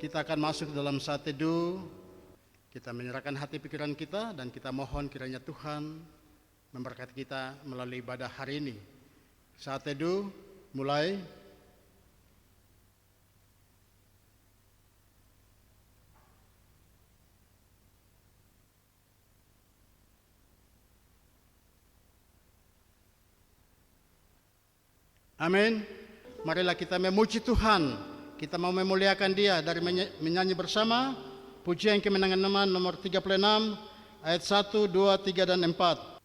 Kita akan masuk dalam saat teduh. Kita menyerahkan hati pikiran kita dan kita mohon kiranya Tuhan memberkati kita melalui ibadah hari ini. Saat teduh mulai. Amin. Marilah kita memuji Tuhan. Kita mau memuliakan Dia dari menyanyi bersama pujian kemenangan nomor 36 ayat 1, 2, 3 dan 4.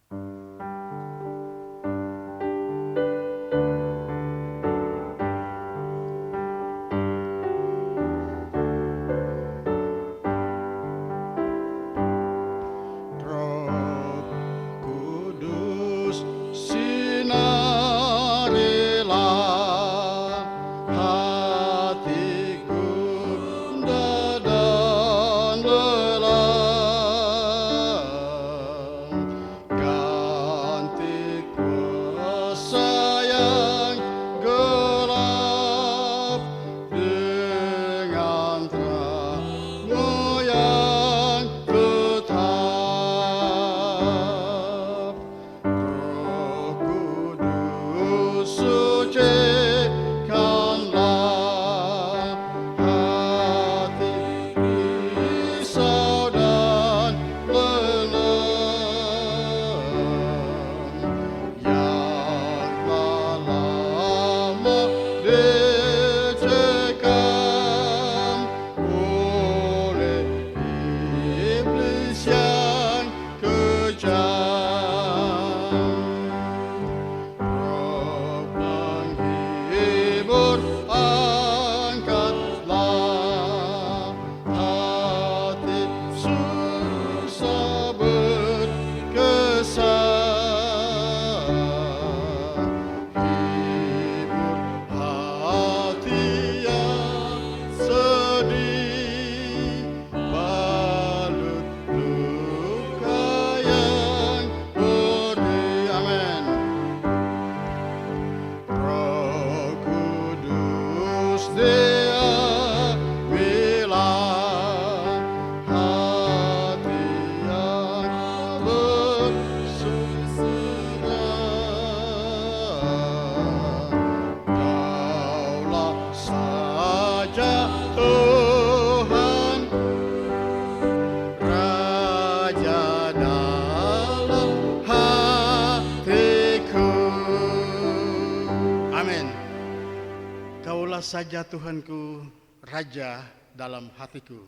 Saja Tuhanku, Raja dalam hatiku.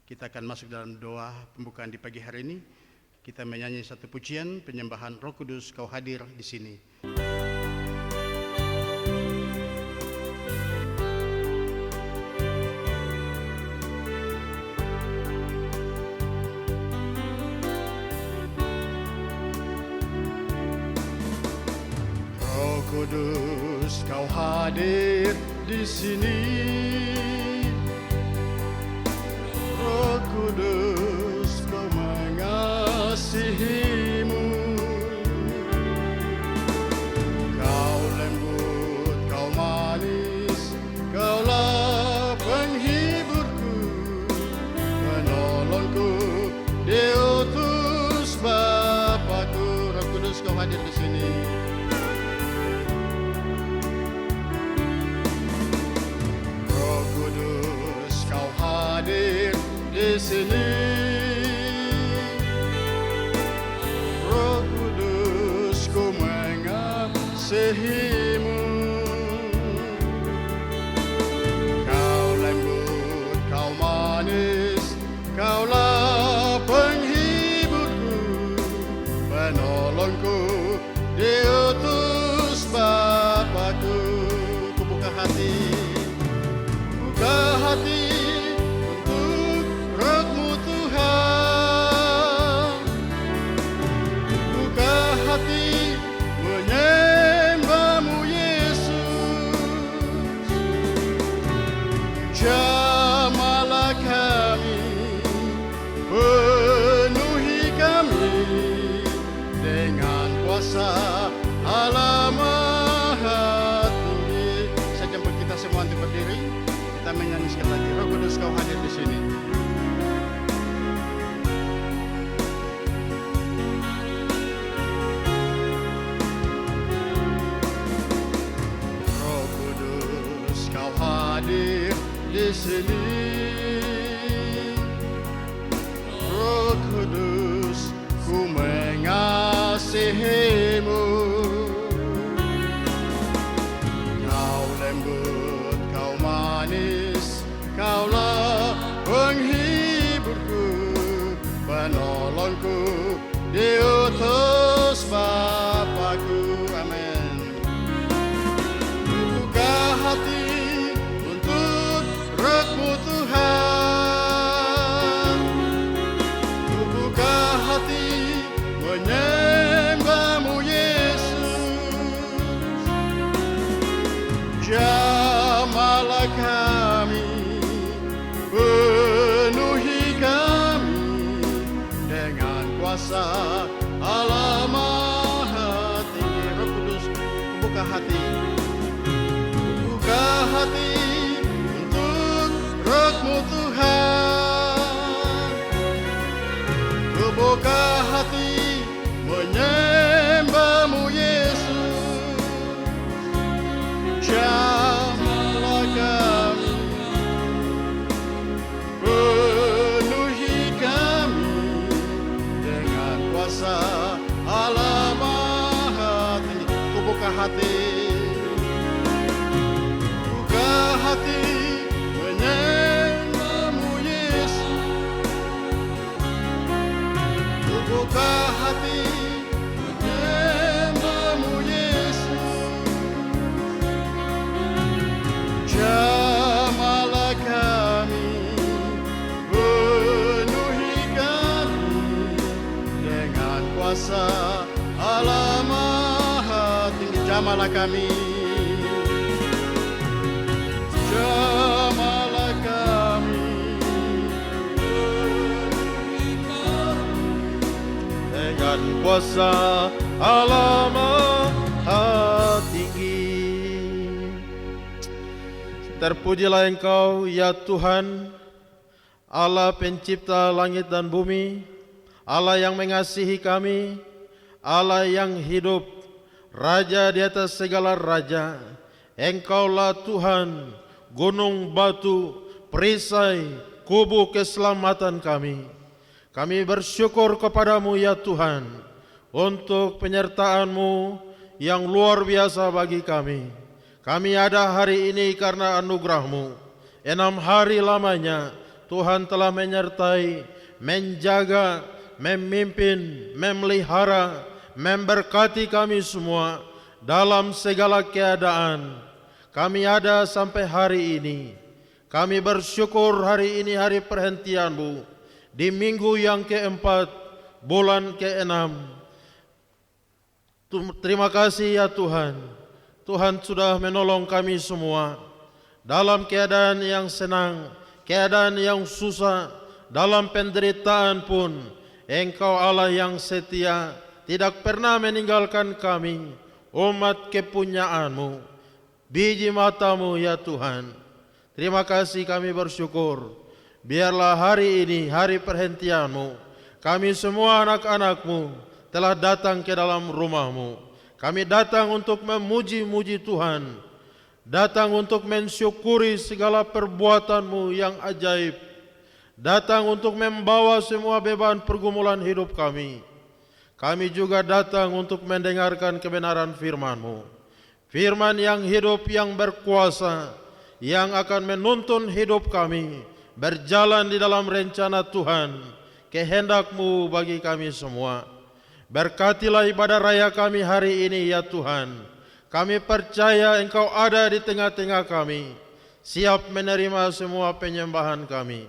Kita akan masuk dalam doa pembukaan di pagi hari ini. Kita menyanyi satu pujian penyembahan Roh Kudus, Kau hadir di sini. Roh Kudus, Kau hadir di sini. Roh Kudus, Kau mengasihimu. Kau lembut, Kau manis, Kaulah penghiburku, penolongku, diutus Bapakku. Roh Kudus, Kau hadir di sini. Di sini, Roh Kudus, Ku mengasihimu. Kau lembut, Kau manis, Kaulah penghiburku, penolongku, diutus Bapakku. Ku buka hati Roh-Mu Tuhan, buka hati menyembah-Mu Yesus. Jamahlah kami, penuhi kami dengan kuasa Allah Maha Tinggi. Saya jemput kita semua untuk berdiri. Kita menyanyi sekali lagi. Roh Kudus, Kau hadir sini. Roh Kudus, ku mengasihimu. Kau lembut, kau manis, kaulah penghiburku, penolongku, diutus Bapakku. Amin. Buka hati untuk Roh-Mu Tuhan. Buka hati menyembah-Mu Yesus. Jamahlah kami, penuhi kami dengan kuasa Allah Maha Tinggi. Roh Kudus, buka hati. Buka hati untuk Roh-Mu Tuhan. Buka hati menyembah-Mu Yesus. Jamahlah kami, penuhi kami dengan kuasa Allah Maha Tinggi. Buka hati. Buka hati menyembah-Mu Yesus. Buka hati menyembah-Mu Yesus. Jamahlah kami, penuhi kami dengan kuasa Allah Maha Tinggi. Jamahlah kami. Jamahlah kami, penuhi kami dengan kuasa Allah Maha Tinggi. Terpujilah Engkau ya Tuhan, Allah pencipta langit dan bumi, Allah yang mengasihi kami, Allah yang hidup, Raja di atas segala raja. Engkaulah Tuhan, gunung batu, perisai, kubu keselamatan kami. Kami bersyukur kepadamu ya Tuhan, untuk penyertaan-Mu yang luar biasa bagi kami. Kami ada hari ini karena anugerah-Mu. 6 hari lamanya Tuhan telah menyertai, menjaga, memimpin, memelihara, memberkati kami semua dalam segala keadaan. Kami ada sampai hari ini. Kami bersyukur hari ini hari perhentian-Mu di minggu yang keempat, bulan ke-6. Terima kasih ya Tuhan. Tuhan sudah menolong kami semua dalam keadaan yang senang, keadaan yang susah, dalam penderitaan pun. Engkau Allah yang setia, tidak pernah meninggalkan kami, umat kepunyaan-Mu, biji mata-Mu ya Tuhan. Terima kasih, kami bersyukur. Biarlah hari ini, hari perhentian-Mu, kami semua anak-anak-Mu telah datang ke dalam rumah-Mu. Kami datang untuk memuji-muji Tuhan, datang untuk mensyukuri segala perbuatan-Mu yang ajaib, datang untuk membawa semua beban pergumulan hidup kami. Kami juga datang untuk mendengarkan kebenaran firman-Mu, firman yang hidup, yang berkuasa, yang akan menuntun hidup kami berjalan di dalam rencana Tuhan, kehendak-Mu bagi kami semua. Berkatilah ibadah raya kami hari ini ya Tuhan. Kami percaya Engkau ada di tengah-tengah kami, siap menerima semua penyembahan kami.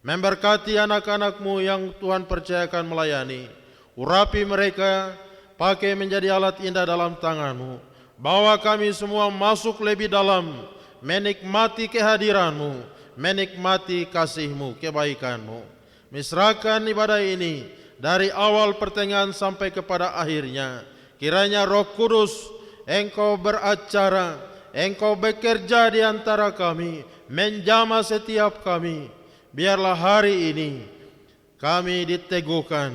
Memberkati anak-anak-Mu yang Tuhan percayakan melayani. Urapi mereka, pakai menjadi alat indah dalam tangan-Mu. Bawa kami semua masuk lebih dalam, menikmati kehadiran-Mu, menikmati kasih-Mu, kebaikan-Mu. Misrakan ibadah ini dari awal pertengahan sampai kepada akhirnya. Kiranya Roh Kudus Engkau beracara, Engkau bekerja di antara kami, menjamah setiap kami. Biarlah hari ini kami diteguhkan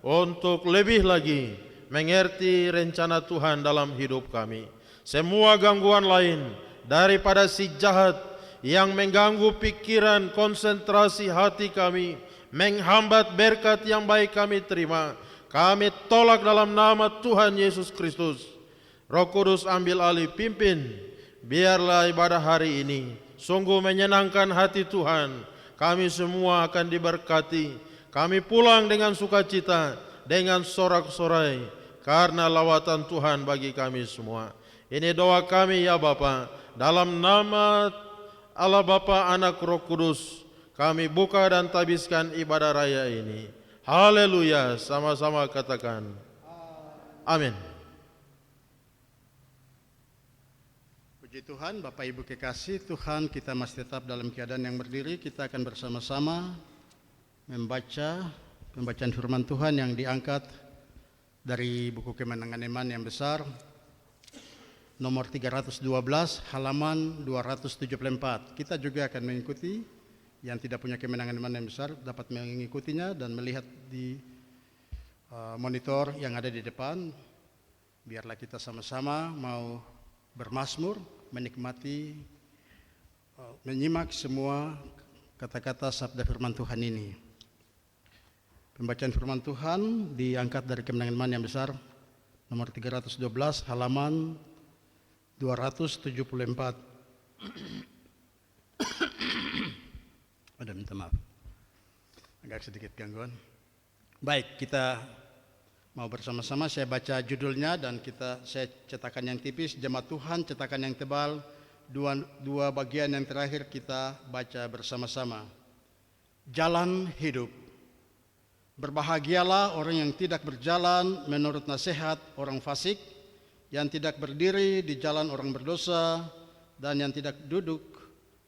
untuk lebih lagi mengerti rencana Tuhan dalam hidup kami. Semua gangguan lain daripada si jahat yang mengganggu pikiran konsentrasi hati kami, menghambat berkat yang baik kami terima. Kami tolak dalam nama Tuhan Yesus Kristus. Roh Kudus ambil alih, pimpin. Biarlah ibadah hari ini sungguh menyenangkan hati Tuhan. Kami semua akan diberkati. Kami pulang dengan sukacita, dengan sorak-sorai, karena lawatan Tuhan bagi kami semua. Ini doa kami ya Bapa, dalam nama Allah Bapa, Anak, Roh Kudus, kami buka dan tabiskan ibadah raya ini. Haleluya, sama-sama katakan amin. Puji Tuhan, Bapak Ibu kekasih, Tuhan kita masih tetap dalam keadaan yang berdiri. Kita akan bersama-sama membaca pembacaan firman Tuhan yang diangkat dari buku Kemenangan Iman yang besar, nomor 312, halaman 274. Kita juga akan mengikuti, yang tidak punya Kemenangan Iman yang besar dapat mengikutinya dan melihat di monitor yang ada di depan. Biarlah kita sama-sama mau bermazmur, menikmati, menyimak semua kata-kata sabda firman Tuhan ini. Pembacaan firman Tuhan diangkat dari Kemenangan Iman yang besar, nomor 312, halaman 274. Ada minta maaf, agak sedikit gangguan. Baik, kita mau bersama-sama, saya baca judulnya dan saya cetakan yang tipis, Jemaat Tuhan cetakan yang tebal, dua bagian yang terakhir kita baca bersama-sama. Jalan hidup. Berbahagialah orang yang tidak berjalan menurut nasihat orang fasik, yang tidak berdiri di jalan orang berdosa, dan yang tidak duduk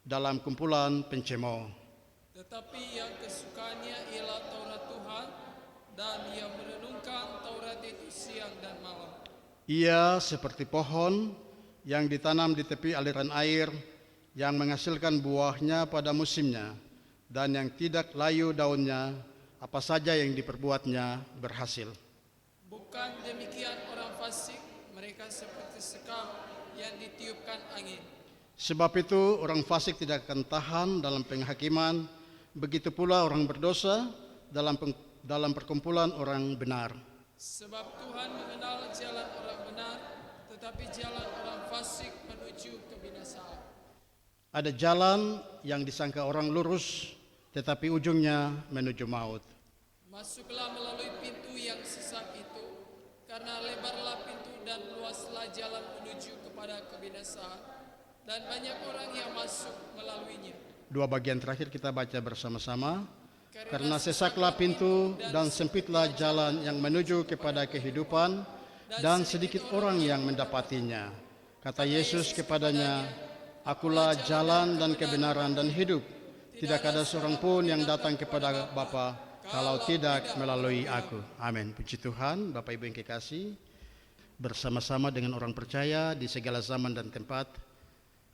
dalam kumpulan pencemooh. Tetapi yang kesukaannya ialah Taurat Tuhan, dan ia merenungkan Taurat itu siang dan malam. Ia seperti pohon yang ditanam di tepi aliran air, yang menghasilkan buahnya pada musimnya, dan yang tidak layu daunnya, apa saja yang diperbuatnya berhasil. Bukan demikian orang fasik, mereka seperti sekam yang ditiupkan angin. Sebab itu orang fasik tidak akan tahan dalam penghakiman, begitu pula orang berdosa dalam perkumpulan orang benar. Sebab Tuhan mengenal jalan orang benar, tetapi jalan orang fasik menuju kebinasaan. Ada jalan yang disangka orang lurus, tetapi ujungnya menuju maut. Masuklah melalui pintu yang sesak itu, karena lebarlah pintu dan luaslah jalan menuju kepada kebinasaan, dan banyak orang yang masuk melaluinya. Dua bagian terakhir kita baca bersama-sama. Karena sesaklah pintu dan sempitlah jalan yang menuju kepada kehidupan, dan sedikit orang yang mendapatinya. Kata Yesus kepadanya, Akulah jalan dan kebenaran dan hidup. Tidak ada seorang pun yang datang kepada Bapa kalau tidak melalui aku. Amin. Puji Tuhan. Bapak Ibu yang kekasih, bersama-sama dengan orang percaya di segala zaman dan tempat,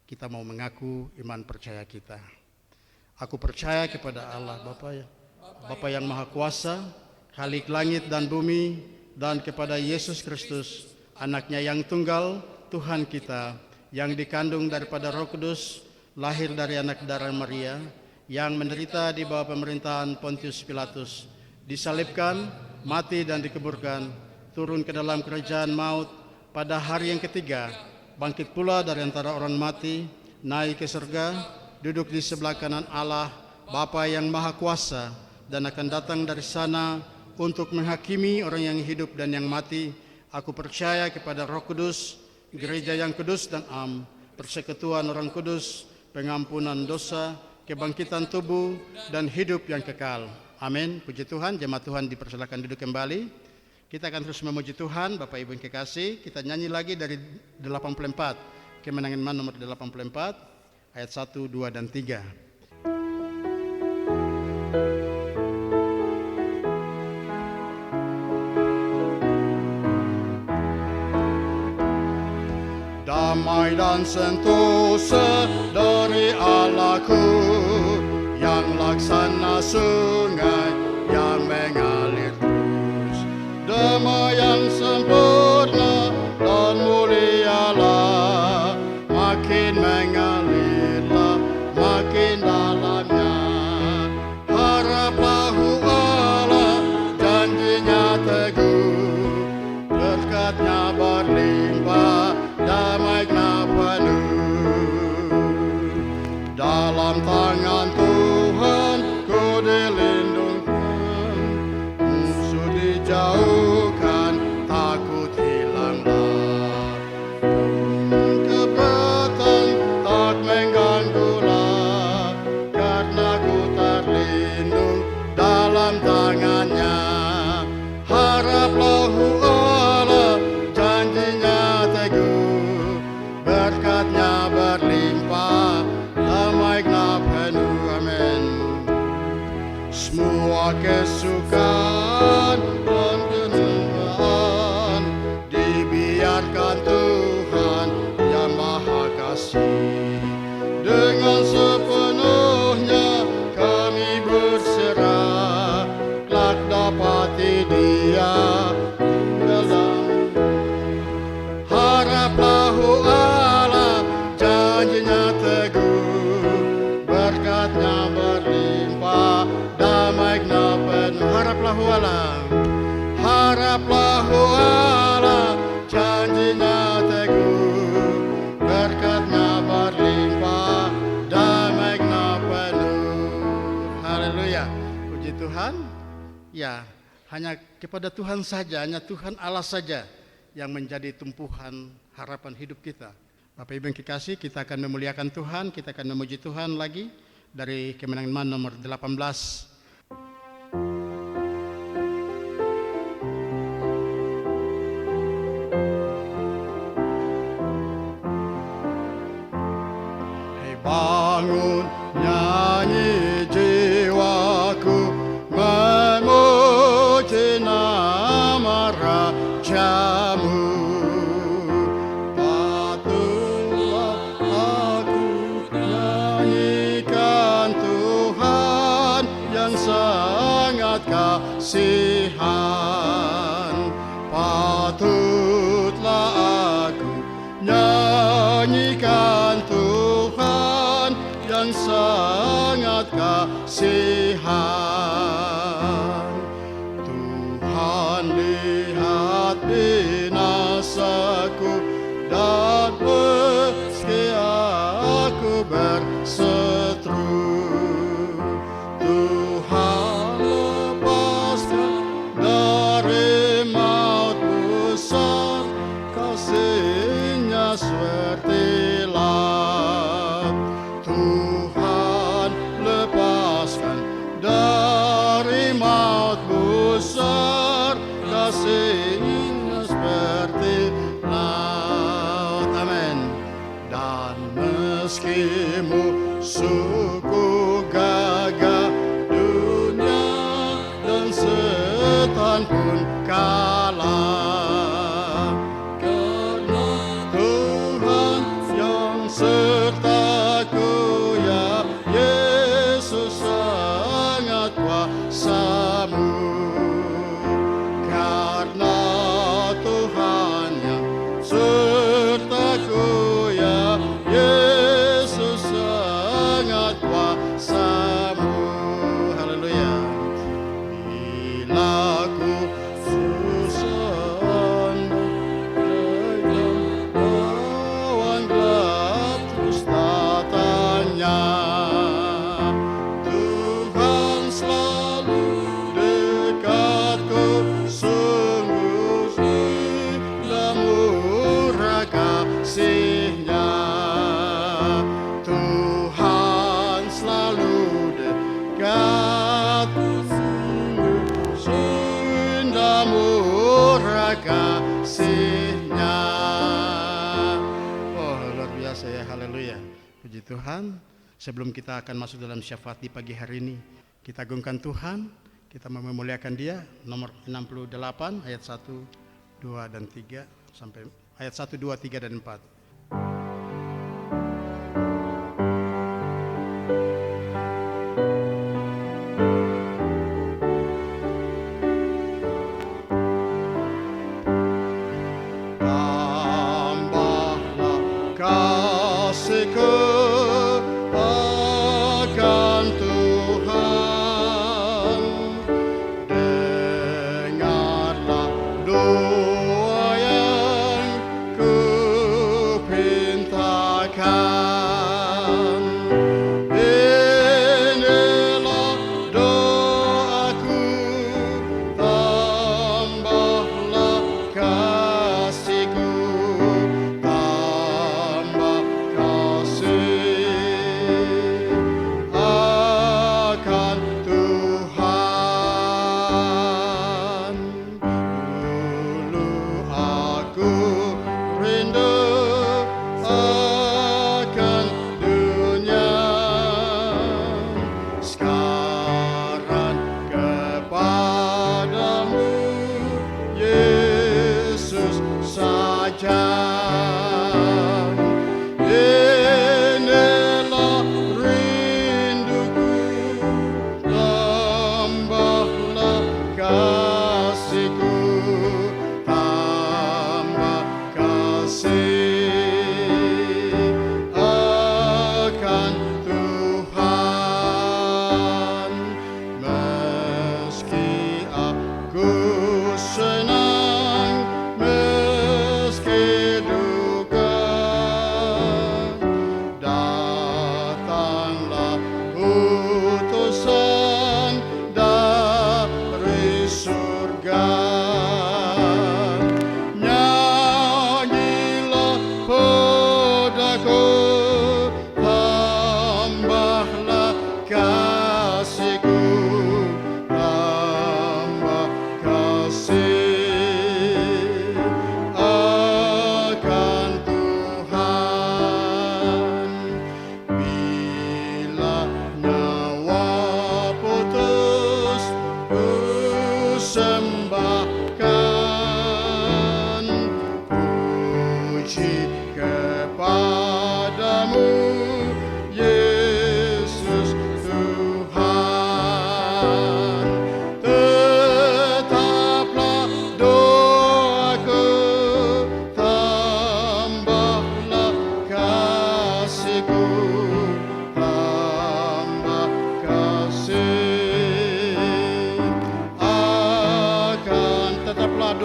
kita mau mengaku iman percaya kita. Aku percaya kepada Allah Bapa yang Maha Kuasa, Khalik langit dan bumi, dan kepada Yesus Kristus, anaknya yang tunggal, Tuhan kita, yang dikandung daripada Roh Kudus, lahir dari anak darah Maria, yang menderita di bawah pemerintahan Pontius Pilatus, disalibkan, mati dan dikuburkan, turun ke dalam kerajaan maut, pada hari yang ketiga, bangkit pula dari antara orang mati, naik ke surga, duduk di sebelah kanan Allah, Bapa yang Maha Kuasa, dan akan datang dari sana untuk menghakimi orang yang hidup dan yang mati. Aku percaya kepada Roh Kudus, gereja yang kudus dan am, persekutuan orang kudus, pengampunan dosa, kebangkitan tubuh, dan hidup yang kekal. Amin. Puji Tuhan. Jemaat Tuhan dipersilakan duduk kembali. Kita akan terus memuji Tuhan. Bapak Ibu yang kekasih, kita nyanyi lagi dari 84, Kemenangan Iman nomor 84, ayat 1, 2, dan 3. Damai dan sentosa dari Allahku, yang laksana sungai yang mengalir terus. Damai yang sempurna dan mulialah, makin mengalirlah, semua kesukaan dan kenubuatan dibiarkan Tuhan yang Maha Kasih. Dengan sepenuhnya kami berserah, kelak dapati Dia dalam. Haraplah Allah, janjinya teguh, berkatnya berlimpah, damainya penuh. Haraplah Allah, haraplah Allah, janjinya teguh, berkatnya berlimpah, damainya penuh. Haleluya, puji Tuhan. Ya, hanya kepada Tuhan saja, hanya Tuhan Allah saja yang menjadi tumpuan harapan hidup kita. Bapak Ibu yang kekasih, kita akan memuliakan Tuhan, kita akan memuji Tuhan lagi dari Kemenangan nomor 18. Hei bangun, nyanyi jiwaku, memuji nama Rajamu. Patutlah aku nyanyikan Tuhan yang sangat kasihan. Patutlah aku nyanyikan Tuhan yang sangat kasihan. Tuhan lihat binasaku dan meski aku berseteru. Tuhan lepaskan dari maut besar, kasih-Nya seperti laut. Tuhan lepaskan dari maut besar, kasih-Nya seperti laut. Amin. Dan meski musuhku gagah, dunia dan setan pun kalah, karena Tuhan yang sertaku, ya Yesus sangat kuasa-Mu. Karena Tuhan yang sertaku, ya Yesus sangat kuasa-Mu. Haleluya. Bila ku susah dalam awan gelap terus tatanya, Tuhan selalu dekatku, sungguh indah murah kasih-Nya. Tuhan selalu dekatku, sungguh indah murah kasih-Nya. Oh, luar biasa ya, haleluya. Puji Tuhan. Sebelum kita akan masuk dalam syafaat di pagi hari ini, kita agungkan Tuhan, kita memuliakan Dia. Nomor 68 ayat 1, 2 dan 3 sampai ayat 1, 2, 3 dan 4. Tambahlah kasih-Ku akan Tuhan, dengarlah doa yang ku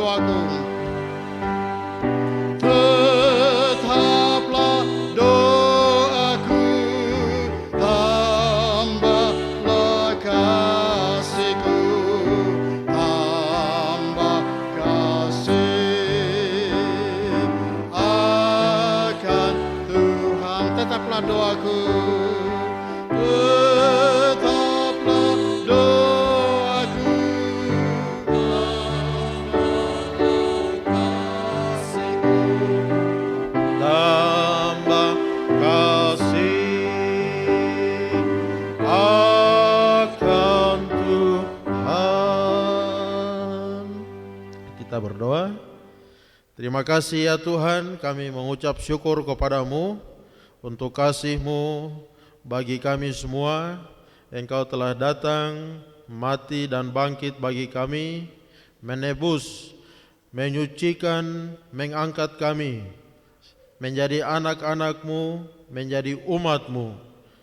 doaku. Tetaplah doaku, tambahlah kasihku, tambah kasih akan Tuhan. Tetaplah doaku, tetaplah doaku, tambah kasih akan Tuhan. Kita berdoa. Terima kasih ya Tuhan, kami mengucap syukur kepadamu untuk kasih-Mu bagi kami semua. Engkau telah datang, mati dan bangkit bagi kami, menebus, menyucikan, mengangkat kami menjadi anak-anak-Mu, menjadi umat-Mu.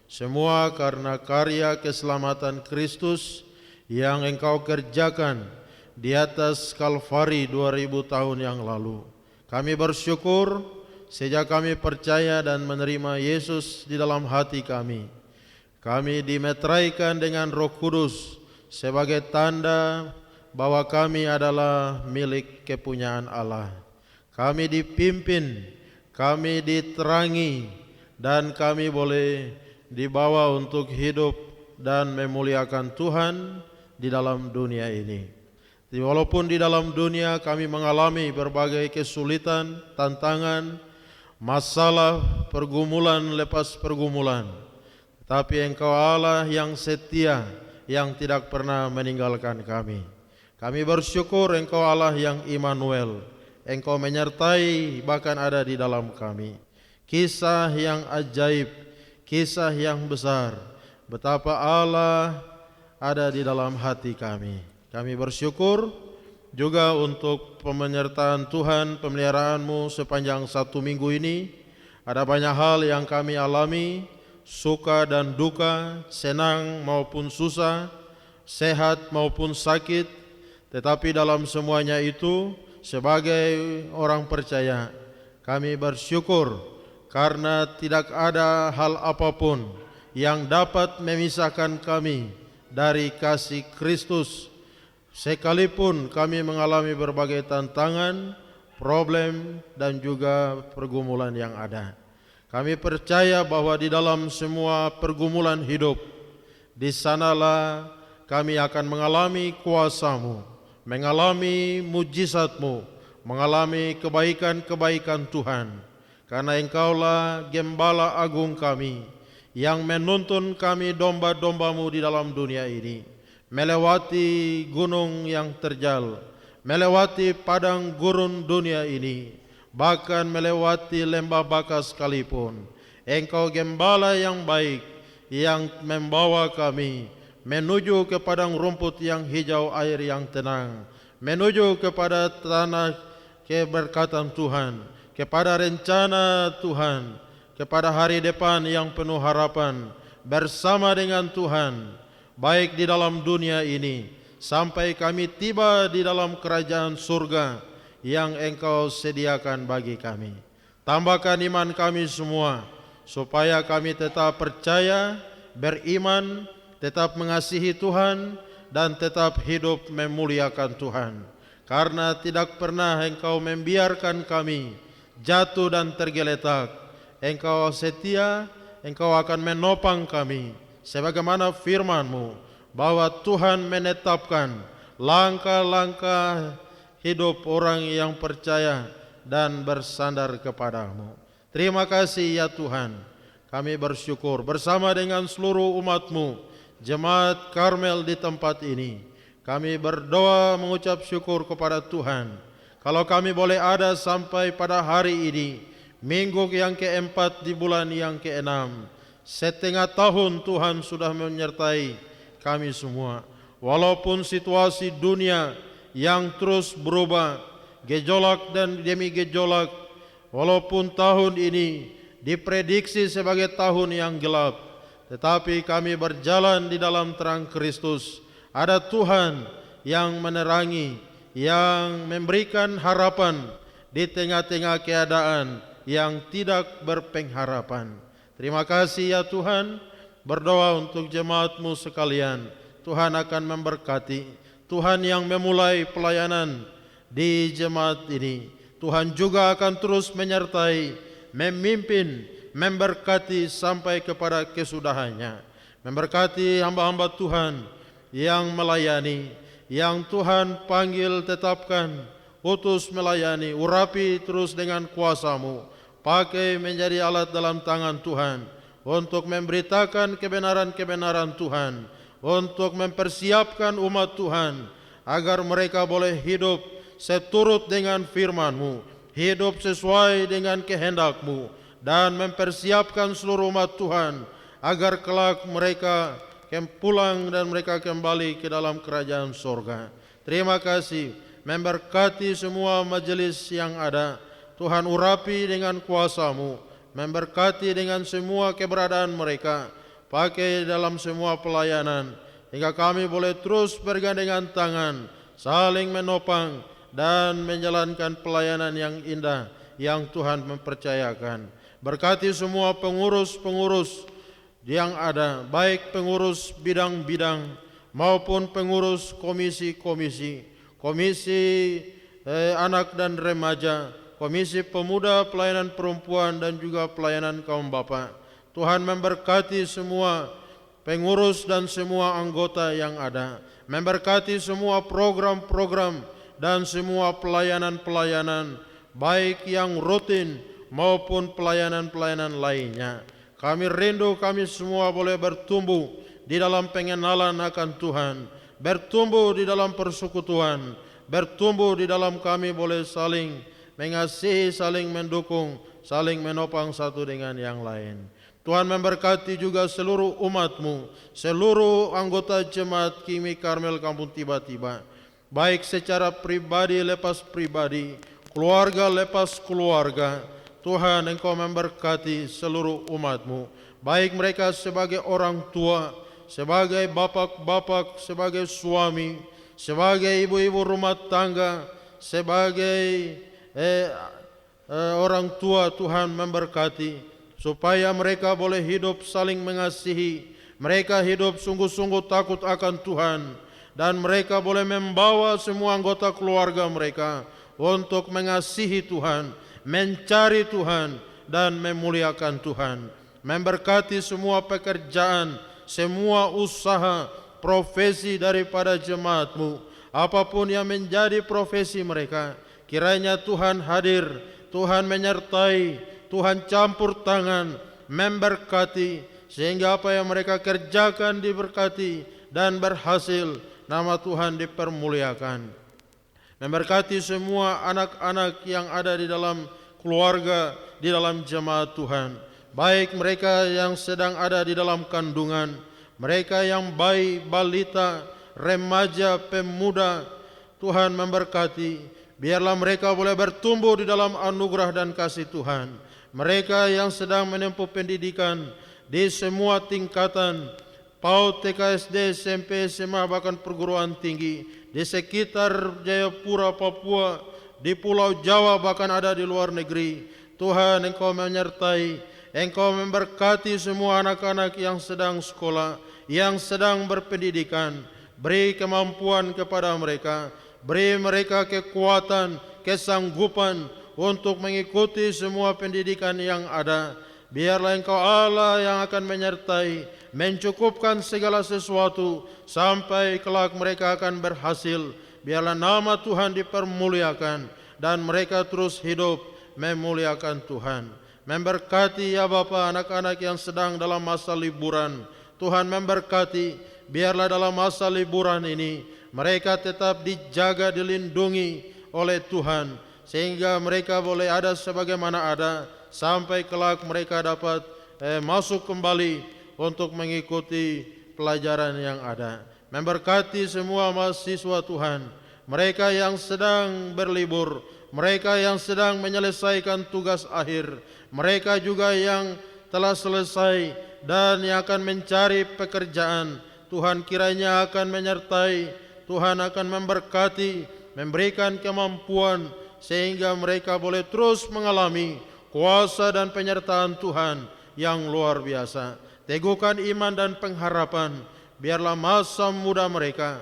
Semua karena karya keselamatan Kristus yang Engkau kerjakan di atas Kalvari 2000 tahun yang lalu. Kami bersyukur sejak kami percaya dan menerima Yesus di dalam hati kami. Kami dimeteraikan dengan Roh Kudus sebagai tanda bahwa kami adalah milik kepunyaan Allah. Kami dipimpin, kami diterangi, dan kami boleh dibawa untuk hidup dan memuliakan Tuhan di dalam dunia ini. Walaupun di dalam dunia kami mengalami berbagai kesulitan, tantangan, masalah, pergumulan lepas pergumulan, tapi Engkau Allah yang setia, yang tidak pernah meninggalkan kami. Kami bersyukur Engkau Allah yang Immanuel, Engkau menyertai bahkan ada di dalam kami. Kisah yang ajaib, kisah yang besar, betapa Allah ada di dalam hati kami. Kami bersyukur juga untuk penyertaan Tuhan, pemeliharaan-Mu sepanjang 1 minggu ini. Ada banyak hal yang kami alami, suka dan duka, senang maupun susah, sehat maupun sakit. Tetapi dalam semuanya itu, sebagai orang percaya, kami bersyukur karena tidak ada hal apapun yang dapat memisahkan kami dari kasih Kristus. Sekalipun kami mengalami berbagai tantangan, problem, dan juga pergumulan yang ada. Kami percaya bahwa di dalam semua pergumulan hidup, di sanalah kami akan mengalami kuasa-Mu, mengalami mujizat-Mu, mengalami kebaikan-kebaikan Tuhan. Karena Engkaulah Gembala Agung kami, yang menuntun kami domba-domba-Mu di dalam dunia ini, melewati gunung yang terjal, melewati padang gurun dunia ini, bahkan melewati lembah baka sekalipun. Engkau Gembala yang baik, yang membawa kami menuju ke padang rumput yang hijau, air yang tenang, menuju kepada tanah keberkatan Tuhan, kepada rencana Tuhan, kepada hari depan yang penuh harapan bersama dengan Tuhan, baik di dalam dunia ini sampai kami tiba di dalam kerajaan surga yang Engkau sediakan bagi kami. Tambahkan iman kami semua supaya kami tetap percaya, beriman, tetap mengasihi Tuhan, dan tetap hidup memuliakan Tuhan. Karena tidak pernah Engkau membiarkan kami jatuh dan tergeletak. Engkau setia, Engkau akan menopang kami. Sebagaimana firman-Mu bahwa Tuhan menetapkan langkah-langkah hidup orang yang percaya dan bersandar kepada-Mu. Terima kasih ya Tuhan. Kami bersyukur bersama dengan seluruh umat-Mu, Jemaat Karmel di tempat ini. Kami berdoa mengucap syukur kepada Tuhan. Kalau kami boleh ada sampai pada hari ini, minggu yang keempat di bulan yang keenam, setengah tahun Tuhan sudah menyertai kami semua. Walaupun situasi dunia yang terus berubah, gejolak dan demi gejolak, walaupun tahun ini diprediksi sebagai tahun yang gelap, tetapi kami berjalan di dalam terang Kristus. Ada Tuhan yang menerangi, yang memberikan harapan di tengah-tengah keadaan yang tidak berpengharapan. Terima kasih ya Tuhan, berdoa untuk jemaat-Mu sekalian. Tuhan akan memberkati, Tuhan yang memulai pelayanan di jemaat ini, Tuhan juga akan terus menyertai, memimpin, memberkati sampai kepada kesudahannya. Memberkati hamba-hamba Tuhan yang melayani, yang Tuhan panggil, tetapkan, utus melayani, urapi terus dengan kuasa-Mu, pakai menjadi alat dalam tangan Tuhan, untuk memberitakan kebenaran-kebenaran Tuhan, untuk mempersiapkan umat Tuhan, agar mereka boleh hidup seturut dengan firman-Mu, hidup sesuai dengan kehendak-Mu, dan mempersiapkan seluruh umat Tuhan, agar kelak mereka pulang dan mereka kembali ke dalam kerajaan sorga. Terima kasih, memberkati semua majelis yang ada, Tuhan urapi dengan kuasa-Mu, memberkati dengan semua keberadaan mereka, pakai dalam semua pelayanan, hingga kami boleh terus bergandengan tangan, saling menopang, dan menjalankan pelayanan yang indah yang Tuhan mempercayakan. Berkati semua pengurus-pengurus yang ada, baik pengurus bidang-bidang maupun pengurus komisi-komisi, komisi anak dan remaja, komisi pemuda, pelayanan perempuan, dan juga pelayanan kaum bapa. Tuhan memberkati semua pengurus dan semua anggota yang ada, memberkati semua program-program dan semua pelayanan-pelayanan, baik yang rutin maupun pelayanan-pelayanan lainnya. Kami rindu kami semua boleh bertumbuh di dalam pengenalan akan Tuhan, bertumbuh di dalam persekutuan, bertumbuh di dalam kami boleh saling mengasihi, saling mendukung, saling menopang satu dengan yang lain. Tuhan memberkati juga seluruh umat-Mu, seluruh anggota jemaat Kimi Karmel Kampung Tiba-Tiba, baik secara pribadi lepas pribadi, keluarga lepas keluarga. Tuhan, Engkau memberkati seluruh umat-Mu, baik mereka sebagai orang tua, sebagai bapak-bapak, sebagai suami, sebagai ibu-ibu rumah tangga, sebagai orang tua. Tuhan memberkati, supaya mereka boleh hidup saling mengasihi, mereka hidup sungguh-sungguh takut akan Tuhan, dan mereka boleh membawa semua anggota keluarga mereka untuk mengasihi Tuhan, mencari Tuhan, dan memuliakan Tuhan. Memberkati semua pekerjaan, semua usaha, profesi daripada jemaat-Mu, apapun yang menjadi profesi mereka, kiranya Tuhan hadir, Tuhan menyertai, Tuhan campur tangan, memberkati, sehingga apa yang mereka kerjakan diberkati dan berhasil, nama Tuhan dipermuliakan. Memberkati semua anak-anak yang ada di dalam keluarga, di dalam jemaat Tuhan, baik mereka yang sedang ada di dalam kandungan, mereka yang bayi, balita, remaja, pemuda. Tuhan memberkati, biarlah mereka boleh bertumbuh di dalam anugerah dan kasih Tuhan. Mereka yang sedang menempuh pendidikan di semua tingkatan, PAUD, TK, SD, SMP, SMA, bahkan perguruan tinggi, di sekitar Jayapura, Papua, di Pulau Jawa, bahkan ada di luar negeri. Tuhan, Engkau menyertai, Engkau memberkati semua anak-anak yang sedang sekolah, yang sedang berpendidikan. Beri kemampuan kepada mereka, beri mereka kekuatan, kesanggupan untuk mengikuti semua pendidikan yang ada. Biarlah Engkau Allah yang akan menyertai, mencukupkan segala sesuatu sampai kelak mereka akan berhasil. Biarlah nama Tuhan dipermuliakan dan mereka terus hidup memuliakan Tuhan. Memberkati ya Bapa anak-anak yang sedang dalam masa liburan. Tuhan memberkati, biarlah dalam masa liburan ini mereka tetap dijaga, dilindungi oleh Tuhan, sehingga mereka boleh ada sebagaimana ada, sampai kelak mereka dapat masuk kembali untuk mengikuti pelajaran yang ada. Memberkati semua mahasiswa Tuhan, mereka yang sedang berlibur, mereka yang sedang menyelesaikan tugas akhir, mereka juga yang telah selesai dan yang akan mencari pekerjaan. Tuhan kiranya akan menyertai, Tuhan akan memberkati, memberikan kemampuan sehingga mereka boleh terus mengalami kuasa dan penyertaan Tuhan yang luar biasa. Teguhkan iman dan pengharapan, biarlah masa muda mereka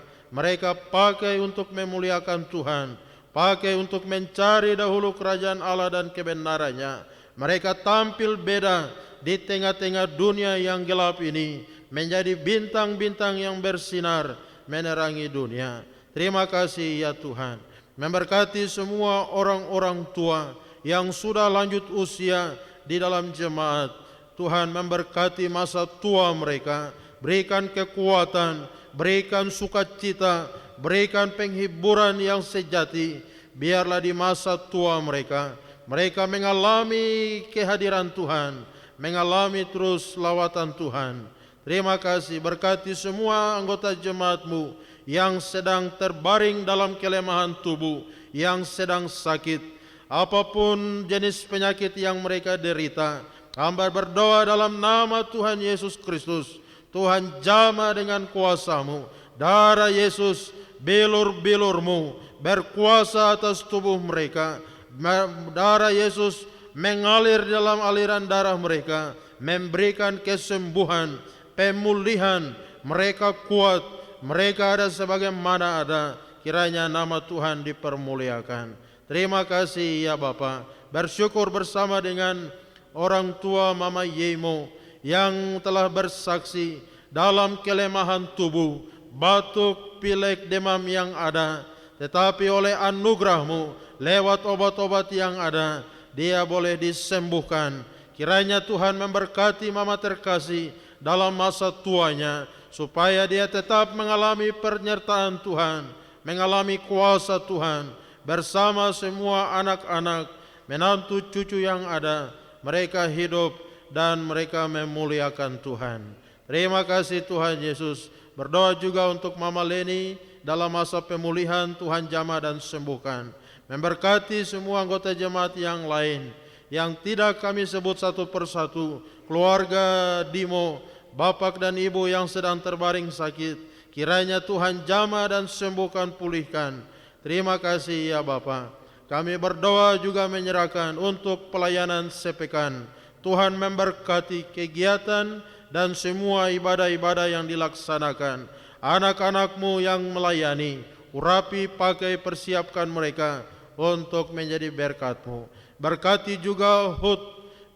pakai untuk memuliakan Tuhan, pakai untuk mencari dahulu kerajaan Allah dan kebenarannya. Mereka tampil beda di tengah-tengah dunia yang gelap ini, menjadi bintang-bintang yang bersinar menerangi dunia. Terima kasih ya Tuhan. Memberkati semua orang-orang tua yang sudah lanjut usia di dalam jemaat. Tuhan memberkati masa tua mereka, berikan kekuatan, berikan sukacita, berikan penghiburan yang sejati. Biarlah di masa tua mereka mengalami kehadiran Tuhan, mengalami terus lawatan Tuhan. Terima kasih, berkati semua anggota jemaat-Mu yang sedang terbaring dalam kelemahan tubuh, yang sedang sakit, apapun jenis penyakit yang mereka derita. Hamba berdoa dalam nama Tuhan Yesus Kristus, Tuhan jamah dengan kuasa-Mu, darah Yesus, bilur-bilur-Mu berkuasa atas tubuh mereka. Darah Yesus mengalir dalam aliran darah mereka, memberikan kesembuhan, pemulihan. Mereka kuat, mereka ada sebagaimana ada. Kiranya nama Tuhan dipermuliakan. Terima kasih ya Bapa. Bersyukur bersama dengan orang tua Mama Yemo yang telah bersaksi dalam kelemahan tubuh, batuk, pilek, demam yang ada, tetapi oleh anugerah-Mu lewat obat-obat yang ada, dia boleh disembuhkan. Kiranya Tuhan memberkati Mama terkasih dalam masa tuanya, supaya dia tetap mengalami penyertaan Tuhan, mengalami kuasa Tuhan, bersama semua anak-anak, menantu cucu yang ada. Mereka hidup dan mereka memuliakan Tuhan. Terima kasih Tuhan Yesus. Berdoa juga untuk Mama Leni dalam masa pemulihan, Tuhan jamah dan sembuhkan. Memberkati semua anggota jemaat yang lain yang tidak kami sebut satu persatu. Keluarga Dimo, bapak dan ibu yang sedang terbaring sakit, kiranya Tuhan jamah dan sembuhkan, pulihkan. Terima kasih ya Bapa. Kami berdoa juga menyerahkan untuk pelayanan sepekan. Tuhan memberkati kegiatan dan semua ibadah-ibadah yang dilaksanakan. Anak-anak-Mu yang melayani, urapi, pakai, persiapkan mereka untuk menjadi berkat-Mu. Berkati juga HUT,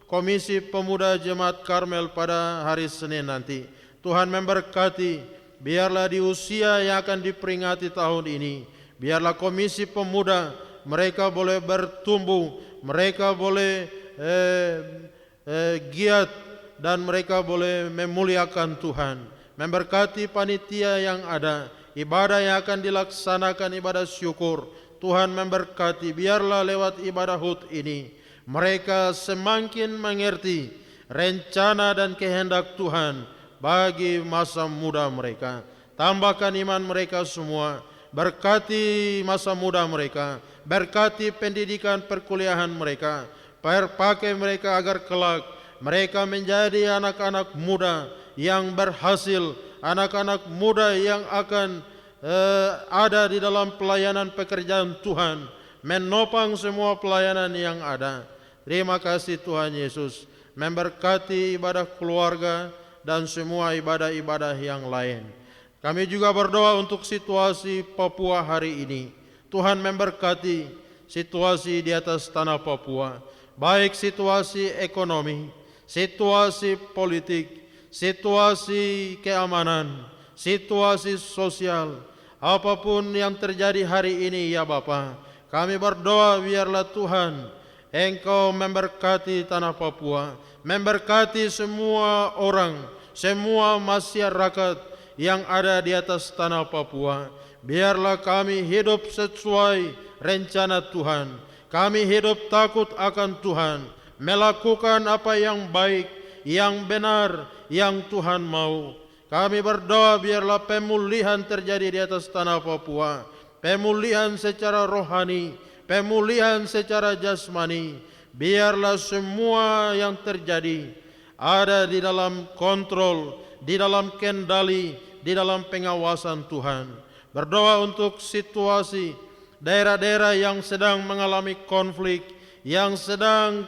Komisi Pemuda Jemaat Karmel pada hari Senin nanti. Tuhan memberkati, biarlah di usia yang akan diperingati tahun ini, biarlah Komisi Pemuda mereka boleh bertumbuh, mereka boleh giat, dan mereka boleh memuliakan Tuhan. Memberkati panitia yang ada, ibadah yang akan dilaksanakan, ibadah syukur. Tuhan memberkati, biarlah lewat ibadah HUT ini mereka semakin mengerti rencana dan kehendak Tuhan bagi masa muda mereka. Tambahkan iman mereka semua, berkati masa muda mereka, berkati pendidikan perkuliahan mereka, pakai mereka agar kelak mereka menjadi anak-anak muda yang berhasil, anak-anak muda yang akan ada di dalam pelayanan pekerjaan Tuhan, menopang semua pelayanan yang ada. Terima kasih Tuhan Yesus, memberkati ibadah keluarga dan semua ibadah-ibadah yang lain. Kami juga berdoa untuk situasi Papua hari ini. Tuhan memberkati situasi di atas tanah Papua, baik situasi ekonomi, situasi politik, situasi keamanan, situasi sosial, apapun yang terjadi hari ini ya Bapa. Kami berdoa biarlah Tuhan Engkau memberkati tanah Papua, memberkati semua orang, semua masyarakat yang ada di atas tanah Papua. Biarlah kami hidup sesuai rencana Tuhan. Kami hidup takut akan Tuhan, melakukan apa yang baik, yang benar, yang Tuhan mau. Kami berdoa biarlah pemulihan terjadi di atas tanah Papua, pemulihan secara rohani, pemulihan secara jasmani. Biarlah semua yang terjadi ada di dalam kontrol, di dalam kendali, di dalam pengawasan Tuhan. Berdoa untuk situasi daerah-daerah yang sedang mengalami konflik, yang sedang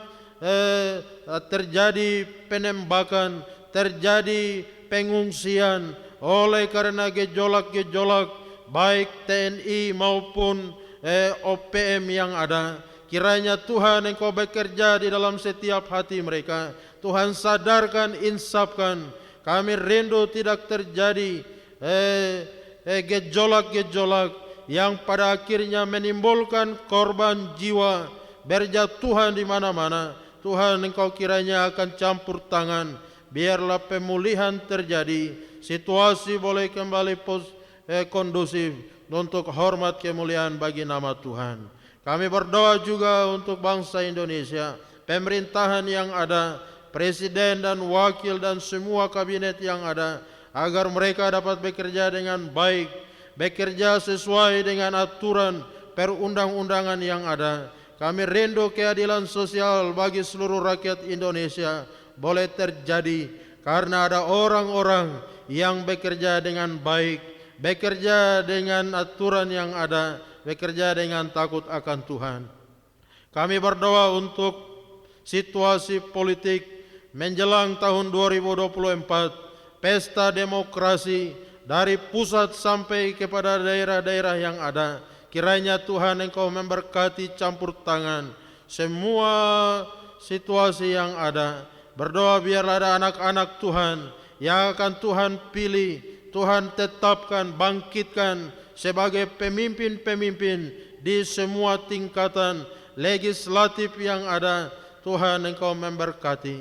terjadi penembakan, terjadi pengungsian oleh karena gejolak-gejolak baik TNI maupun OPM yang ada. Kiranya Tuhan Engkau bekerja di dalam setiap hati mereka. Tuhan sadarkan, insafkan. Kami rindu tidak terjadi gejolak-gejolak yang pada akhirnya menimbulkan korban jiwa berjatuhan di mana-mana. Tuhan Engkau kiranya akan campur tangan. Biarlah pemulihan terjadi. Situasi boleh kembali kondusif untuk hormat kemuliaan bagi nama Tuhan. Kami berdoa juga untuk bangsa Indonesia, pemerintahan yang ada, presiden dan wakil dan semua kabinet yang ada, agar mereka dapat bekerja dengan baik, bekerja sesuai dengan aturan perundang-undangan yang ada. Kami rindu keadilan sosial bagi seluruh rakyat Indonesia boleh terjadi, karena ada orang-orang yang bekerja dengan baik, bekerja dengan aturan yang ada, bekerja dengan takut akan Tuhan. Kami berdoa untuk situasi politik menjelang tahun 2024, pesta demokrasi dari pusat sampai kepada daerah-daerah yang ada. Kiranya Tuhan Engkau memberkati campur tangan semua situasi yang ada. Berdoa biarlah ada anak-anak Tuhan yang akan Tuhan pilih, Tuhan tetapkan, bangkitkan sebagai pemimpin-pemimpin di semua tingkatan legislatif yang ada. Tuhan Engkau memberkati.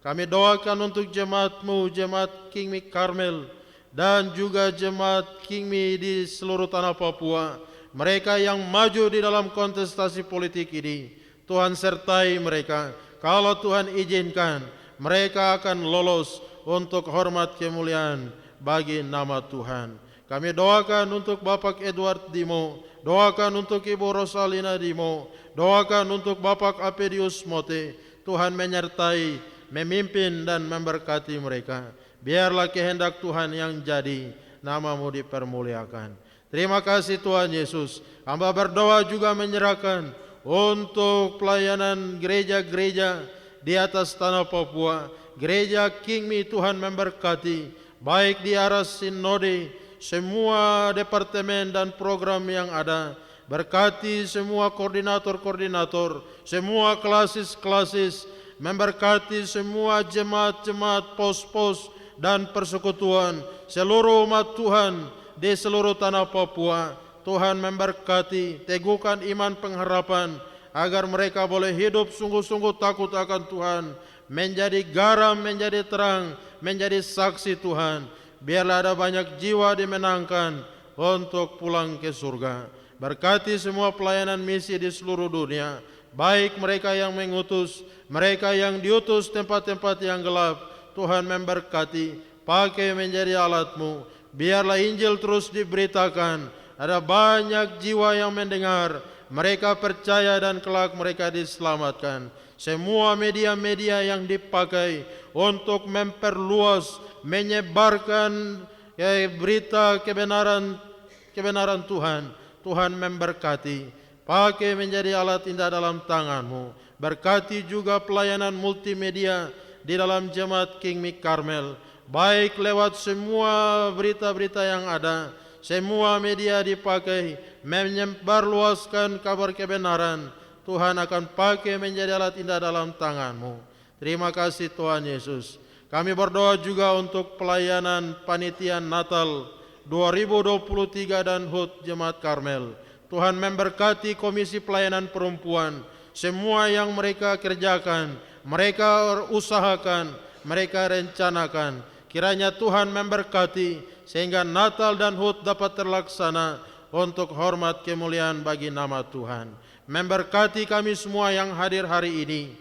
Kami doakan untuk jemaat-Mu, jemaat King Mi Karmel, dan juga jemaat King Mi di seluruh tanah Papua. Mereka yang maju di dalam kontestasi politik ini, Tuhan sertai mereka. Kalau Tuhan izinkan, mereka akan lolos untuk hormat kemuliaan bagi nama Tuhan. Kami doakan untuk Bapak Edward Dimo, doakan untuk Ibu Rosalina Dimo, doakan untuk Bapak Apedius Mote. Tuhan menyertai, memimpin dan memberkati mereka. Biarlah kehendak Tuhan yang jadi, nama-Mu dipermuliakan. Terima kasih Tuhan Yesus. Hamba berdoa juga menyerahkan untuk pelayanan gereja-gereja di atas tanah Papua. Gereja King Mi Tuhan memberkati, baik di arah sinode, semua departemen dan program yang ada. Berkati semua koordinator-koordinator, semua klasis-klasis, memberkati semua jemaat-jemaat, pos-pos dan persekutuan, seluruh umat Tuhan di seluruh tanah Papua. Tuhan memberkati, teguhkan iman pengharapan, agar mereka boleh hidup sungguh-sungguh takut akan Tuhan, menjadi garam, menjadi terang, menjadi saksi Tuhan. Biarlah ada banyak jiwa dimenangkan untuk pulang ke surga. Berkati semua pelayanan misi di seluruh dunia, baik mereka yang mengutus, mereka yang diutus tempat-tempat yang gelap. Tuhan memberkati, pakai menjadi alat-Mu. Biarlah Injil terus diberitakan. Ada banyak jiwa yang mendengar, mereka percaya dan kelak mereka diselamatkan. Semua media-media yang dipakai untuk memperluas, menyebarkan berita kebenaran Tuhan, Tuhan memberkati. Pakai menjadi alat indah dalam tangan-Mu. Berkati juga pelayanan multimedia di dalam jemaat King Mi Karmel, baik lewat semua berita-berita yang ada. Semua media dipakai menyebarluaskan kabar kebenaran. Tuhan akan pakai menjadi alat indah dalam tangan-Mu. Terima kasih Tuhan Yesus. Kami berdoa juga untuk pelayanan panitia Natal 2023 dan HUT Jemaat Karmel. Tuhan memberkati Komisi Pelayanan Perempuan. Semua yang mereka kerjakan, mereka usahakan, mereka rencanakan. Kiranya Tuhan memberkati sehingga Natal dan HUT dapat terlaksana untuk hormat kemuliaan bagi nama Tuhan. Memberkati kami semua yang hadir hari ini.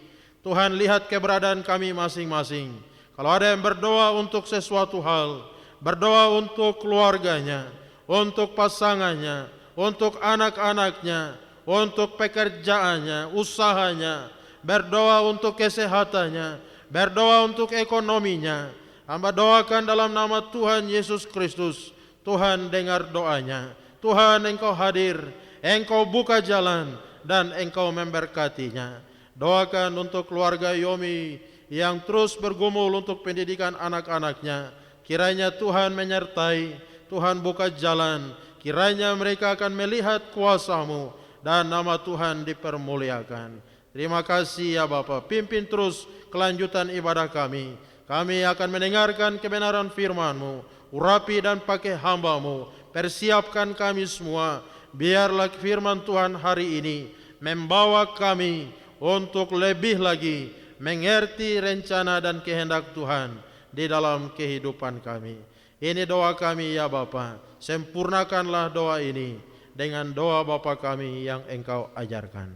Tuhan lihat keberadaan kami masing-masing. Kalau ada yang berdoa untuk sesuatu hal, berdoa untuk keluarganya, untuk pasangannya, untuk anak-anaknya, untuk pekerjaannya, usahanya, berdoa untuk kesehatannya, berdoa untuk ekonominya. Hamba doakan dalam nama Tuhan Yesus Kristus. Tuhan dengar doanya. Tuhan Engkau hadir. Engkau buka jalan dan Engkau memberkatinya. Doakan untuk keluarga Yomi yang terus bergumul untuk pendidikan anak-anaknya. Kiranya Tuhan menyertai, Tuhan buka jalan. Kiranya mereka akan melihat kuasa-Mu dan nama Tuhan dipermuliakan. Terima kasih ya Bapa, pimpin terus kelanjutan ibadah kami. Kami akan mendengarkan kebenaran firman-Mu. Urapi dan pakai hamba-Mu. Persiapkan kami semua. Biarlah firman Tuhan hari ini membawa kami untuk lebih lagi mengerti rencana dan kehendak Tuhan di dalam kehidupan kami. Ini doa kami ya Bapa. Sempurnakanlah doa ini dengan doa Bapa kami yang Engkau ajarkan.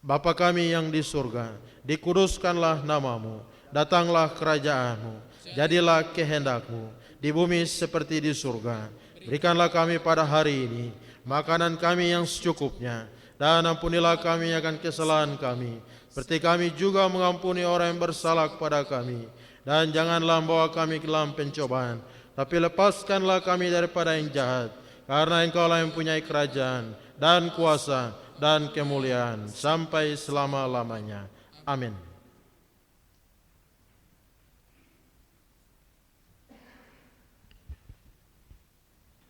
Bapa kami yang di surga, dikuduskanlah nama-Mu, datanglah kerajaan-Mu, jadilah kehendak-Mu di bumi seperti di surga. Berikanlah kami pada hari ini makanan kami yang secukupnya, dan ampunilah kami akan kesalahan kami, seperti kami juga mengampuni orang yang bersalah kepada kami. Dan janganlah membawa kami ke dalam pencobaan, tapi lepaskanlah kami daripada yang jahat, karena Engkaulah yang mempunyai kerajaan dan kuasa dan kemuliaan sampai selama-lamanya. Amin.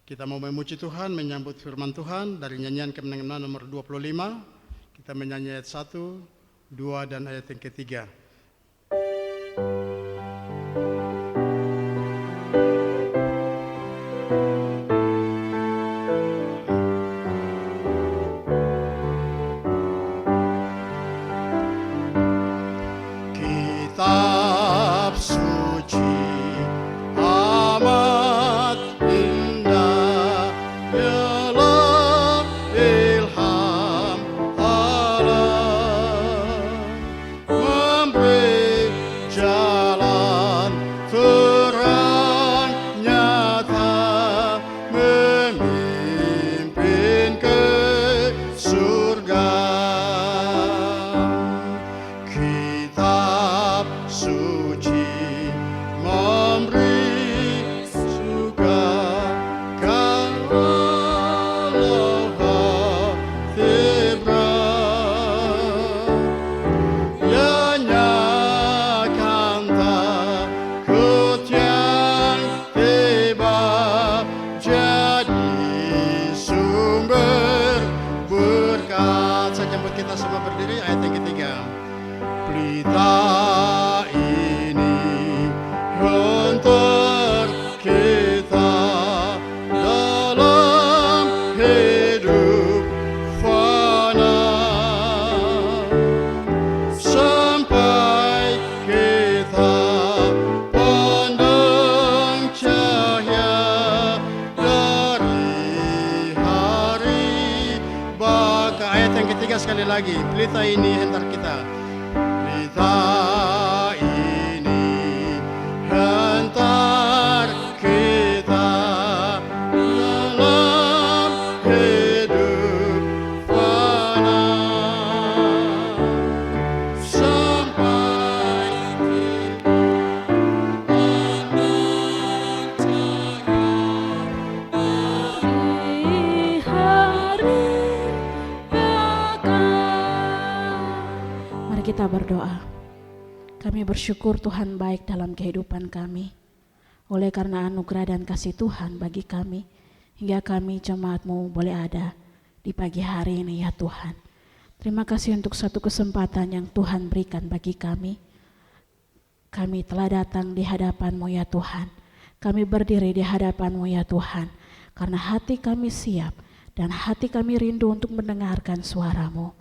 Kita mau memuji Tuhan, menyambut firman Tuhan dari nyanyian kemenangan nomor 25. Kita menyanyi ayat 1, 2, dan ayat yang ketiga. Kitab suci amat indah, ialah ilham Allah, memberi jalan terang nyata, memimpin ke surga. Kitab suci memberi juga kalau hati berat, ianya kan takut yang tiba, jadi sumber berkat. Saya jemput kita semua berdiri, ayat yang ketiga. Pelita ini hantar kita dalam hidup fana, sampai kita pandang cahaya dari hari baka. Ayat yang ketiga sekali lagi, pelita ini hantar kita. Pelita ini hantar kita dalam hidup fana, sampai kita pandang Di hari Mari kita berdoa. Kami bersyukur Tuhan baik dalam kehidupan kami. Oleh karena anugerah dan kasih Tuhan bagi kami, hingga kami jemaat-Mu boleh ada di pagi hari ini ya Tuhan. Terima kasih untuk satu kesempatan yang Tuhan berikan bagi kami. Kami telah datang di hadapan-Mu ya Tuhan. Kami berdiri di hadapan-Mu ya Tuhan, karena hati kami siap dan hati kami rindu untuk mendengarkan suara-Mu.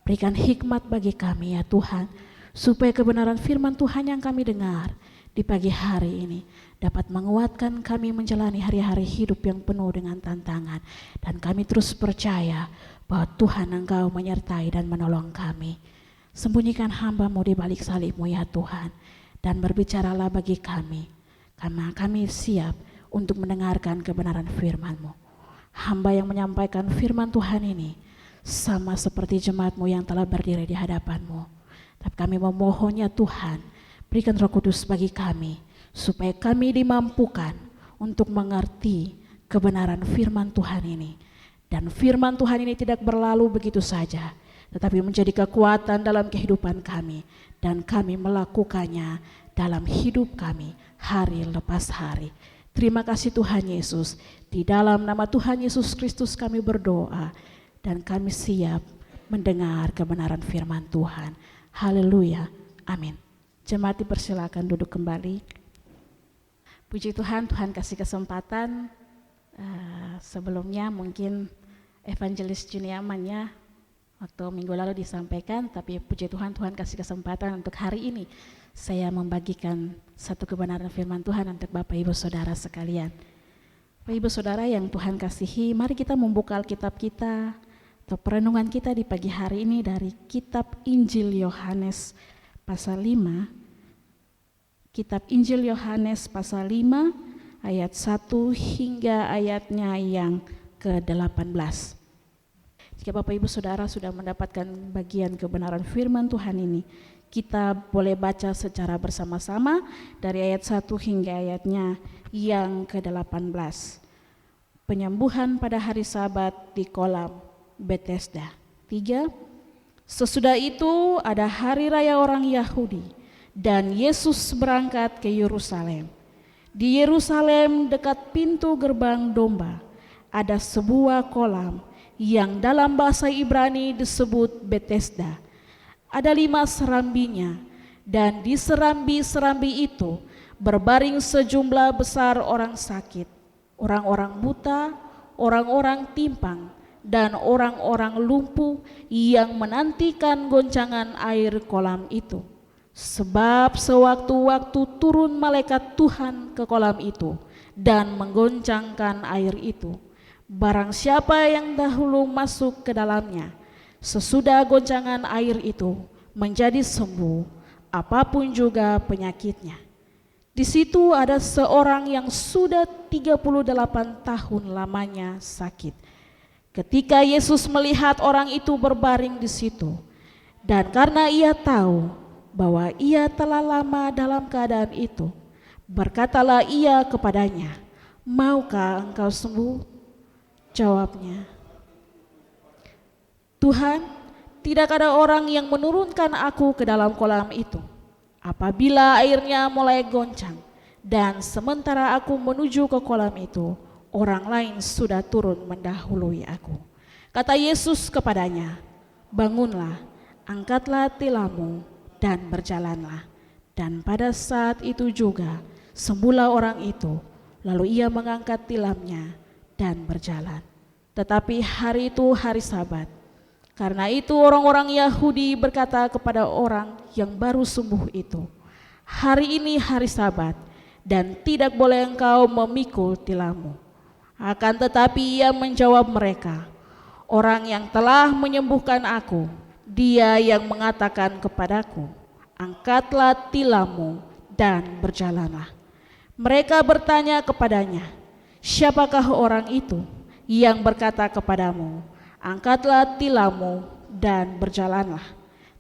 Berikan hikmat bagi kami ya Tuhan, supaya kebenaran firman Tuhan yang kami dengar di pagi hari ini dapat menguatkan kami menjalani hari-hari hidup yang penuh dengan tantangan. Dan kami terus percaya bahwa Tuhan Engkau menyertai dan menolong kami. Sembunyikan hamba-Mu di balik salib-Mu ya Tuhan, dan berbicaralah bagi kami, karena kami siap untuk mendengarkan kebenaran firman-Mu. Hamba yang menyampaikan firman Tuhan ini sama seperti jemaat-Mu yang telah berdiri di hadapan-Mu. Tapi kami memohonnya Tuhan, berikan Roh Kudus bagi kami, supaya kami dimampukan untuk mengerti kebenaran firman Tuhan ini, Dan firman Tuhan ini tidak berlalu begitu saja, tetapi menjadi kekuatan dalam kehidupan kami, dan kami melakukannya dalam hidup kami hari lepas hari. Terima kasih Tuhan Yesus. Di dalam nama Tuhan Yesus Kristus kami berdoa, dan kami siap mendengar kebenaran firman Tuhan. Haleluya, amin. Jemaat dipersilakan duduk kembali. Puji Tuhan, Tuhan kasih kesempatan. Sebelumnya mungkin Evangelis Juniamannya waktu minggu lalu disampaikan, tapi puji Tuhan, Tuhan kasih kesempatan untuk hari ini saya membagikan satu kebenaran firman Tuhan untuk Bapak Ibu Saudara sekalian. Bapak Ibu Saudara yang Tuhan kasihi, mari kita membuka Alkitab kita atau perenungan kita di pagi hari ini dari kitab Injil Yohanes pasal 5. Kitab Injil Yohanes pasal 5 ayat 1 hingga ayatnya yang ke-18. Jika Bapak Ibu Saudara sudah mendapatkan bagian kebenaran firman Tuhan ini, kita boleh baca secara bersama-sama dari ayat 1 hingga ayatnya yang ke-18. Penyembuhan pada hari Sabat di kolam Bethesda. 3. Sesudah itu ada hari raya orang Yahudi, dan Yesus berangkat ke Yerusalem. Di Yerusalem dekat pintu gerbang domba ada sebuah kolam yang dalam bahasa Ibrani disebut Bethesda. Ada 5 serambinya, dan di serambi-serambi itu berbaring sejumlah besar orang sakit, orang-orang buta, orang-orang timpang, dan orang-orang lumpuh yang menantikan goncangan air kolam itu. Sebab sewaktu-waktu turun malaikat Tuhan ke kolam itu dan menggoncangkan air itu. Barang siapa yang dahulu masuk ke dalamnya, sesudah goncangan air itu menjadi sembuh, apapun juga penyakitnya. Di situ ada seorang yang sudah 38 tahun lamanya sakit. Ketika Yesus melihat orang itu berbaring di situ, dan karena ia tahu bahwa ia telah lama dalam keadaan itu, berkatalah ia kepadanya, "Maukah engkau sembuh?" Jawabnya, "Tuhan, tidak ada orang yang menurunkan aku ke dalam kolam itu apabila airnya mulai goncang, dan sementara aku menuju ke kolam itu, orang lain sudah turun mendahului aku." Kata Yesus kepadanya, "Bangunlah, angkatlah tilammu dan berjalanlah." Dan pada saat itu juga sembuhlah orang itu, lalu ia mengangkat tilamnya dan berjalan. Tetapi hari itu hari Sabat. Karena itu orang-orang Yahudi berkata kepada orang yang baru sembuh itu, "Hari ini hari Sabat, dan tidak boleh engkau memikul tilammu." Akan tetapi ia menjawab mereka, "Orang yang telah menyembuhkan aku, dia yang mengatakan kepadaku, angkatlah tilammu dan berjalanlah." Mereka bertanya kepadanya, "Siapakah orang itu yang berkata kepadamu, angkatlah tilammu dan berjalanlah?"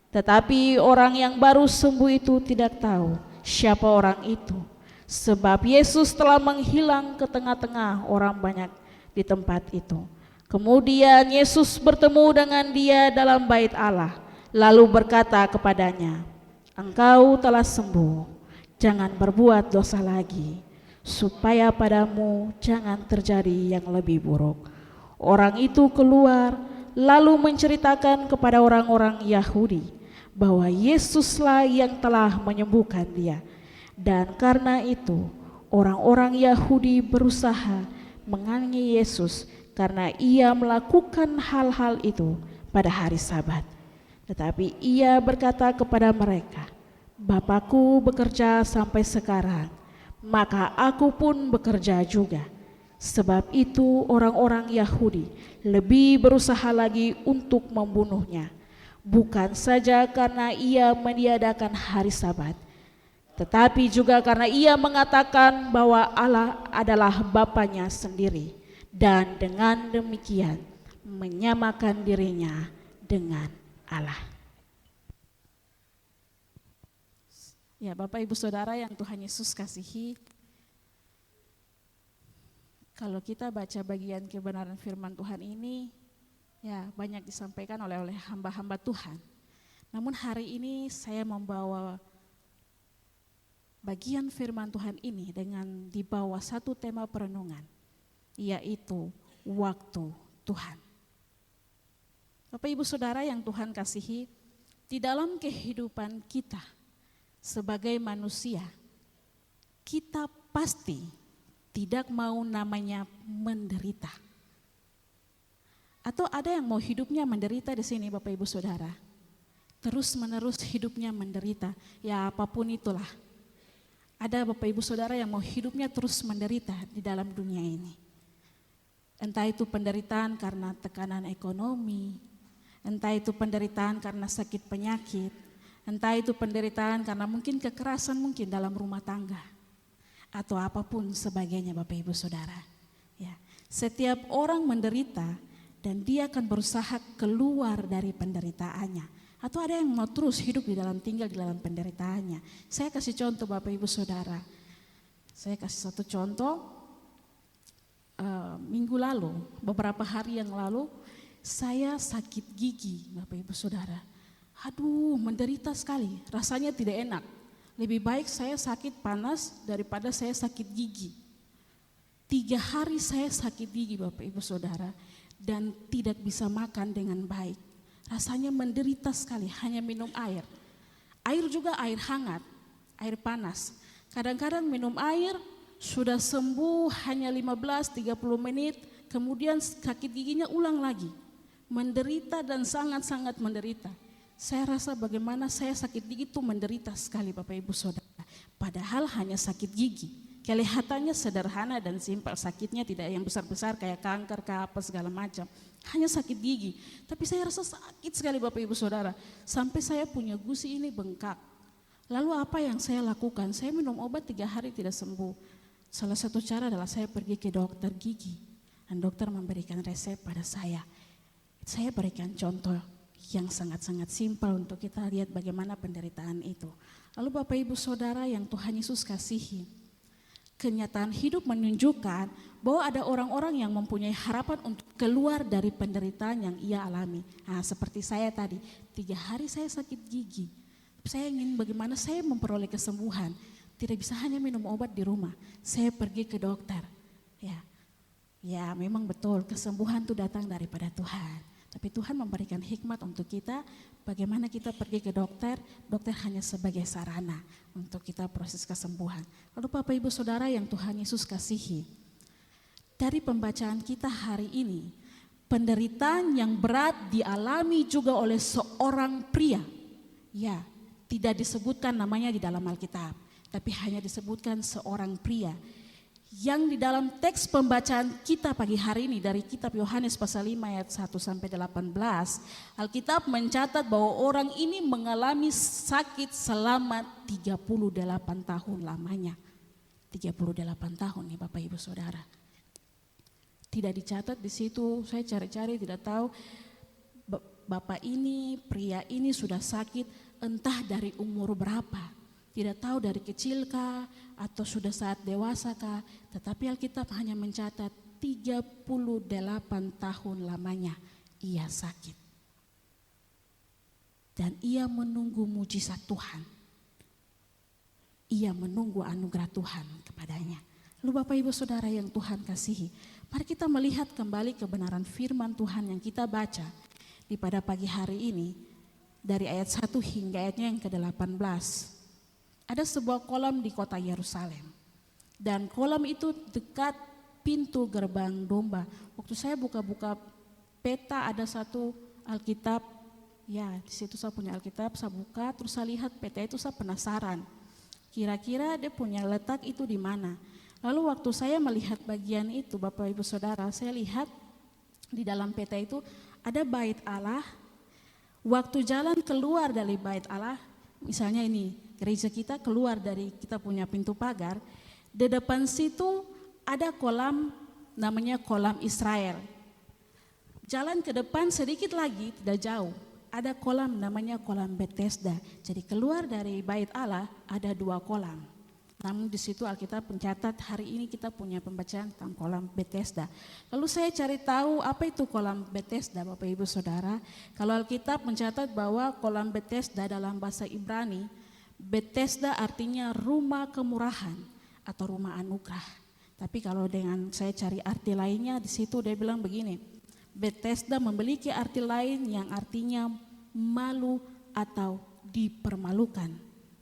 Tetapi orang yang baru sembuh itu tidak tahu siapa orang itu, sebab Yesus telah menghilang ke tengah-tengah orang banyak di tempat itu. Kemudian Yesus bertemu dengan dia dalam bait Allah, lalu berkata kepadanya, "Engkau telah sembuh, jangan berbuat dosa lagi, supaya padamu jangan terjadi yang lebih buruk." Orang itu keluar lalu menceritakan kepada orang-orang Yahudi bahwa Yesuslah yang telah menyembuhkan dia. Dan karena itu orang-orang Yahudi berusaha menganiaya Yesus karena ia melakukan hal-hal itu pada hari Sabat. Tetapi ia berkata kepada mereka, "Bapakku bekerja sampai sekarang, maka aku pun bekerja juga." Sebab itu orang-orang Yahudi lebih berusaha lagi untuk membunuhnya, bukan saja karena ia meniadakan hari Sabat, tetapi juga karena ia mengatakan bahwa Allah adalah Bapanya sendiri, dan dengan demikian menyamakan dirinya dengan Allah. Ya, Bapak Ibu Saudara yang Tuhan Yesus kasihi, Kalau kita baca bagian kebenaran firman Tuhan ini, ya banyak disampaikan oleh hamba-hamba Tuhan. Namun hari ini saya membawa bagian firman Tuhan ini dengan dibawa satu tema perenungan, yaitu waktu Tuhan. Bapak Ibu Saudara yang Tuhan kasihi, di dalam kehidupan kita sebagai manusia, kita pasti tidak mau namanya menderita. Atau ada yang mau hidupnya menderita di sini Bapak Ibu Saudara? Terus menerus hidupnya menderita, ya apapun itulah. Ada Bapak Ibu Saudara yang mau hidupnya terus menderita di dalam dunia ini. Entah itu penderitaan karena tekanan ekonomi, entah itu penderitaan karena sakit penyakit, entah itu penderitaan karena mungkin kekerasan mungkin dalam rumah tangga, atau apapun sebagainya Bapak Ibu Saudara. Ya, setiap orang menderita dan dia akan berusaha keluar dari penderitaannya. Atau ada yang mau terus hidup tinggal di dalam penderitaannya. Saya kasih contoh Bapak Ibu Saudara. Saya kasih satu contoh. Minggu lalu, beberapa hari yang lalu, saya sakit gigi Bapak Ibu Saudara. Aduh, menderita sekali, rasanya tidak enak. Lebih baik saya sakit panas daripada saya sakit gigi. 3 hari saya sakit gigi Bapak Ibu Saudara, dan tidak bisa makan dengan baik. Rasanya menderita sekali, hanya minum air. Air juga air hangat, air panas. Kadang-kadang minum air sudah sembuh hanya 15-30 menit, kemudian sakit giginya ulang lagi. Menderita dan sangat-sangat menderita. Saya rasa bagaimana saya sakit gigi itu menderita sekali Bapak Ibu Saudara. Padahal hanya sakit gigi. Kelihatannya sederhana dan simpel, sakitnya tidak yang besar-besar kayak kanker, apa segala macam. Hanya sakit gigi. Tapi saya rasa sakit sekali Bapak Ibu Saudara. Sampai saya punya gusi ini bengkak. Lalu apa yang saya lakukan? Saya minum obat 3 hari tidak sembuh. Salah satu cara adalah saya pergi ke dokter gigi. Dan dokter memberikan resep pada saya. Saya berikan contoh yang sangat-sangat simpel untuk kita lihat bagaimana penderitaan itu. Lalu Bapak Ibu Saudara yang Tuhan Yesus kasihi, kenyataan hidup menunjukkan bahwa ada orang-orang yang mempunyai harapan untuk keluar dari penderitaan yang ia alami. Nah, seperti saya tadi, 3 hari saya sakit gigi. Saya ingin bagaimana saya memperoleh kesembuhan. Tidak bisa hanya minum obat di rumah. Saya pergi ke dokter. Ya memang betul kesembuhan itu datang daripada Tuhan. Tapi Tuhan memberikan hikmat untuk kita, bagaimana kita pergi ke dokter, dokter hanya sebagai sarana untuk kita proses kesembuhan. Lalu Bapak Ibu Saudara yang Tuhan Yesus kasihi, dari pembacaan kita hari ini, penderitaan yang berat dialami juga oleh seorang pria. Ya, tidak disebutkan namanya di dalam Alkitab, tapi hanya disebutkan seorang pria. Yang di dalam teks pembacaan kita pagi hari ini dari kitab Yohanes pasal 5 ayat 1 sampai 18, Alkitab mencatat bahwa orang ini mengalami sakit selama 38 tahun lamanya. 38 tahun nih Bapak Ibu Saudara. Tidak dicatat di situ, saya cari-cari tidak tahu Bapak ini, pria ini sudah sakit entah dari umur berapa. Tidak tahu dari kecil kah atau sudah saat dewasa kah, tetapi Alkitab hanya mencatat 38 tahun lamanya ia sakit. Dan ia menunggu mujizat Tuhan. Ia menunggu anugerah Tuhan kepadanya. Lalu Bapak Ibu Saudara yang Tuhan kasihi, mari kita melihat kembali kebenaran firman Tuhan yang kita baca di pada pagi hari ini dari ayat 1 hingga ayatnya yang ke-18. Ada sebuah kolam di kota Yerusalem, dan kolam itu dekat pintu gerbang domba. Waktu saya buka-buka peta, ada satu Alkitab, ya di situ saya punya Alkitab, saya buka terus saya lihat peta itu, saya penasaran kira-kira dia punya letak itu di mana. Lalu waktu saya melihat bagian itu Bapak Ibu Saudara, saya lihat di dalam peta itu ada bait Allah. Waktu jalan keluar dari bait Allah, misalnya ini gereja kita, keluar dari kita punya pintu pagar, di depan situ ada kolam namanya kolam Israel. Jalan ke depan sedikit lagi tidak jauh ada kolam namanya kolam Bethesda. Jadi keluar dari bait Allah ada 2 kolam. Namun di situ Alkitab mencatat hari ini kita punya pembacaan tentang kolam Bethesda. Lalu saya cari tahu apa itu kolam Bethesda, Bapak Ibu Saudara. Kalau Alkitab mencatat bahwa kolam Bethesda dalam bahasa Ibrani, Bethesda artinya rumah kemurahan atau rumah anugerah. Tapi kalau dengan saya cari arti lainnya, di situ dia bilang begini, Bethesda memiliki arti lain yang artinya malu atau dipermalukan.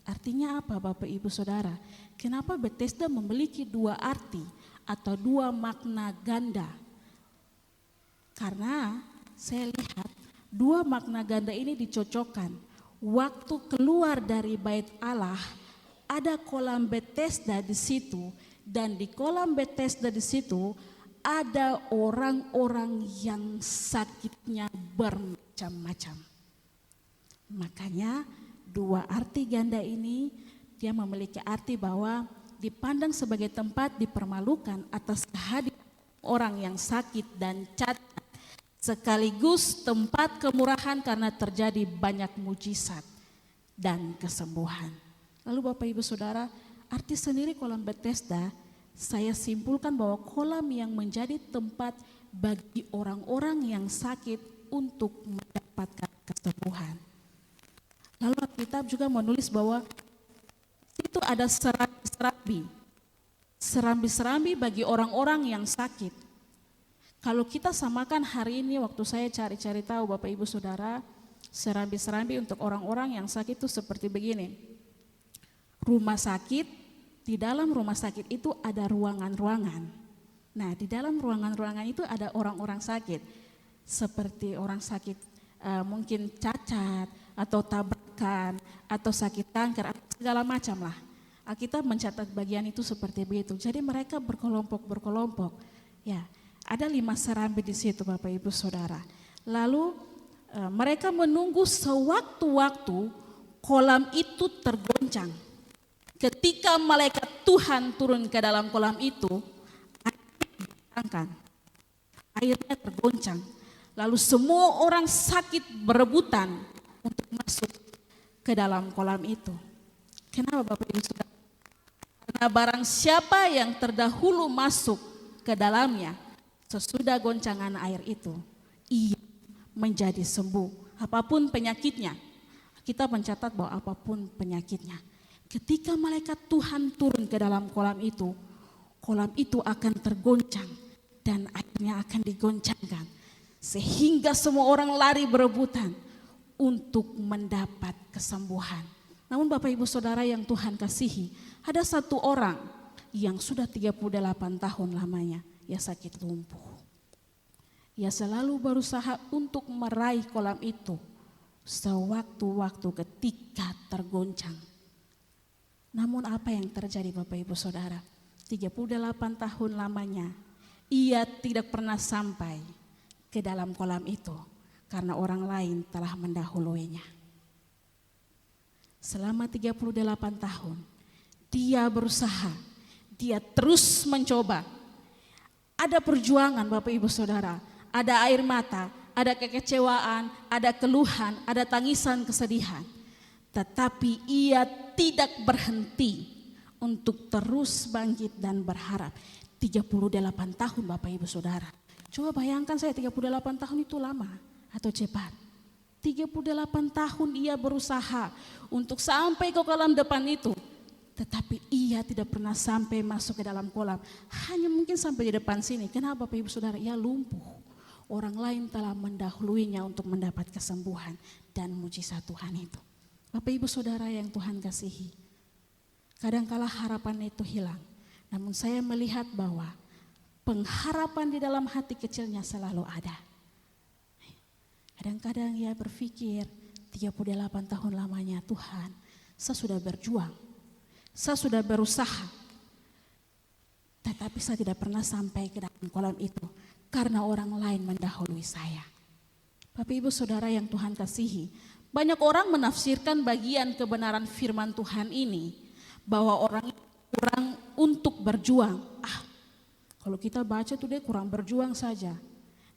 Artinya apa Bapak Ibu Saudara? Kenapa Bethesda memiliki dua arti atau dua makna ganda? Karena saya lihat dua makna ganda ini dicocokkan. Waktu keluar dari bait Allah, ada kolam Bethesda di situ, dan di kolam Bethesda di situ ada orang-orang yang sakitnya bermacam-macam. Makanya dua arti ganda ini dia memiliki arti bahwa dipandang sebagai tempat dipermalukan atas kehadiran orang yang sakit dan cacat, sekaligus tempat kemurahan karena terjadi banyak mujizat dan kesembuhan. Lalu Bapak Ibu Saudara, arti sendiri kolam Bethesda, saya simpulkan bahwa kolam yang menjadi tempat bagi orang-orang yang sakit untuk mendapatkan kesembuhan. Lalu Alkitab juga menulis bahwa itu ada serambi-serambi bagi orang-orang yang sakit. Kalau kita samakan hari ini, waktu saya cari-cari tahu Bapak Ibu Saudara, serambi-serambi untuk orang-orang yang sakit itu seperti begini. Rumah sakit, di dalam rumah sakit itu ada ruangan-ruangan. Nah, di dalam ruangan-ruangan itu ada orang-orang sakit. Seperti orang sakit mungkin cacat atau tabrakan atau sakit kanker, segala macam lah. Alkitab mencatat bagian itu seperti begitu. Jadi mereka berkelompok. Ya, ada 5 serambi di situ Bapak Ibu Saudara. Lalu mereka menunggu sewaktu-waktu kolam itu tergoncang. Ketika malaikat Tuhan turun ke dalam kolam itu, airnya tergoncang. Lalu semua orang sakit berebutan untuk masuk ke dalam kolam itu. Kenapa Bapak Ibu Saudara? Karena barang siapa yang terdahulu masuk ke dalamnya, sesudah goncangan air itu, ia menjadi sembuh. Apapun penyakitnya, kita mencatat bahwa apapun penyakitnya. Ketika malaikat Tuhan turun ke dalam kolam itu akan tergoncang dan airnya akan digoncangkan. Sehingga semua orang lari berebutan untuk mendapat kesembuhan. Namun Bapak Ibu Saudara yang Tuhan kasihi, ada satu orang yang sudah 38 tahun lamanya, ia sakit lumpuh. Ia selalu berusaha untuk meraih kolam itu sewaktu-waktu ketika tergoncang. Namun apa yang terjadi Bapak Ibu Saudara? 38 tahun lamanya ia tidak pernah sampai ke dalam kolam itu karena orang lain telah mendahuluinya. Selama 38 tahun dia berusaha, dia terus mencoba. Ada perjuangan Bapak Ibu Saudara, ada air mata, ada kekecewaan, ada keluhan, ada tangisan kesedihan. Tetapi ia tidak berhenti untuk terus bangkit dan berharap. 38 tahun Bapak Ibu Saudara. Coba bayangkan saya 38 tahun itu lama atau cepat. 38 tahun ia berusaha untuk sampai ke kolam depan itu. Tetapi ia tidak pernah sampai masuk ke dalam kolam. Hanya mungkin sampai di depan sini. Kenapa Bapak Ibu Saudara? Ia lumpuh. Orang lain telah mendahuluinya untuk mendapat kesembuhan dan mujizat Tuhan itu. Bapak Ibu Saudara yang Tuhan kasihi. Kadangkala harapan itu hilang. Namun saya melihat bahwa pengharapan di dalam hati kecilnya selalu ada. Kadang-kadang ia berpikir 38 tahun lamanya Tuhan, saya sudah berjuang, saya sudah berusaha. Tetapi saya tidak pernah sampai ke dalam kolam itu karena orang lain mendahului saya. Bapak Ibu Saudara yang Tuhan kasihi, banyak orang menafsirkan bagian kebenaran firman Tuhan ini bahwa orang kurang untuk berjuang. Kalau kita baca tuh dia kurang berjuang saja,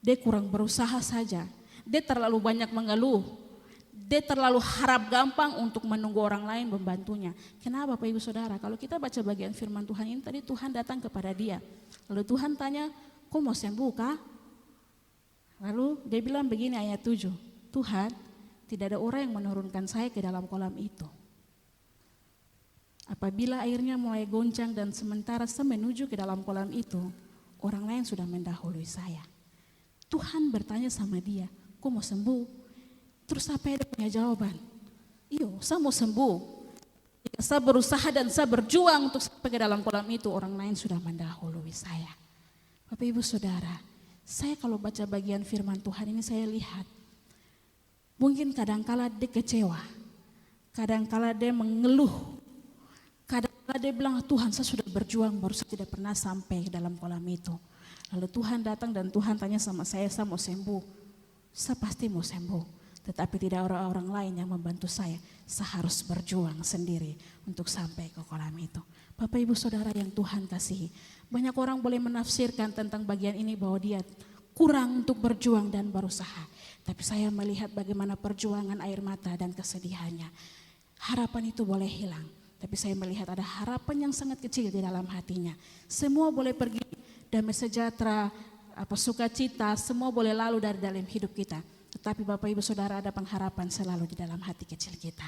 dia kurang berusaha saja, dia terlalu banyak mengeluh, Dia terlalu harap gampang untuk menunggu orang lain membantunya. Kenapa Bapak Ibu Saudara? Kalau kita baca bagian firman Tuhan ini tadi, Tuhan datang kepada dia. Lalu Tuhan tanya, kau mau sembuh kah? Lalu dia bilang begini ayat 7, Tuhan, tidak ada orang yang menurunkan saya ke dalam kolam itu. Apabila airnya mulai goncang dan sementara saya menuju ke dalam kolam itu, orang lain sudah mendahului saya. Tuhan bertanya sama dia, kau mau sembuh? Terus apa dia punya jawaban? Iyo, saya mau sembuh. Jika saya berusaha dan saya berjuang untuk sampai ke dalam kolam itu, orang lain sudah mendahului saya. Bapak Ibu Saudara, saya kalau baca bagian firman Tuhan ini saya lihat, mungkin kadangkala dia kecewa, kadangkala dia mengeluh, kadangkala dia bilang, Tuhan saya sudah berjuang baru saya tidak pernah sampai ke dalam kolam itu. Lalu Tuhan datang dan Tuhan tanya sama saya mau sembuh. Saya pasti mau sembuh. Tetapi tidak orang-orang lain yang membantu saya harus berjuang sendiri untuk sampai ke kolam itu. Bapak Ibu Saudara yang Tuhan kasihi, banyak orang boleh menafsirkan tentang bagian ini bahwa dia kurang untuk berjuang dan berusaha. Tapi saya melihat bagaimana perjuangan air mata dan kesedihannya. Harapan itu boleh hilang, tapi saya melihat ada harapan yang sangat kecil di dalam hatinya. Semua boleh pergi, damai sejahtera, sukacita, semua boleh lalu dari dalam hidup kita. Tetapi Bapak Ibu Saudara ada pengharapan selalu di dalam hati kecil kita.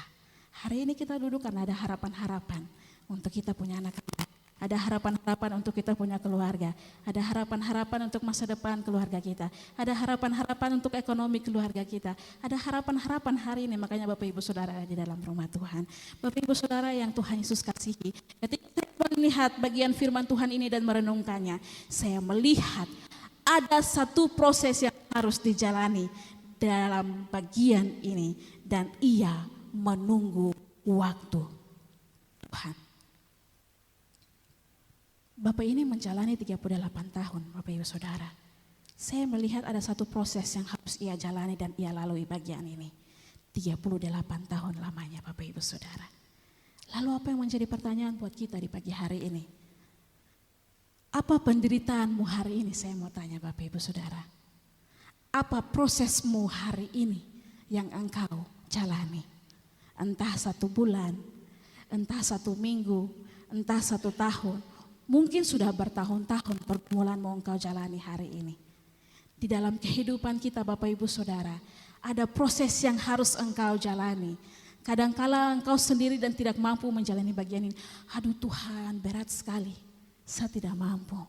Hari ini kita duduk karena ada harapan-harapan untuk kita punya anak-anak. Ada harapan-harapan untuk kita punya keluarga. Ada harapan-harapan untuk masa depan keluarga kita. Ada harapan-harapan untuk ekonomi keluarga kita. Ada harapan-harapan hari ini, makanya Bapak Ibu Saudara ada di dalam rumah Tuhan. Bapak Ibu Saudara yang Tuhan Yesus kasihi, ketika saya melihat bagian firman Tuhan ini dan merenungkannya, saya melihat ada satu proses yang harus dijalani dalam bagian ini, dan ia menunggu waktu Tuhan. Bapak ini menjalani 38 tahun, Bapak Ibu Saudara. Saya melihat ada satu proses yang harus ia jalani dan ia lalui bagian ini. 38 tahun lamanya Bapak Ibu Saudara. Lalu apa yang menjadi pertanyaan buat kita di pagi hari ini? Apa penderitaanmu hari ini, saya mau tanya Bapak Ibu Saudara. Apa prosesmu hari ini yang engkau jalani? Entah 1 bulan, entah 1 minggu, entah 1 tahun. Mungkin sudah bertahun-tahun pergumulanmu engkau jalani hari ini. Di dalam kehidupan kita Bapak Ibu Saudara, ada proses yang harus engkau jalani. Kadangkala engkau sendiri dan tidak mampu menjalani bagian ini. Aduh Tuhan, berat sekali, saya tidak mampu.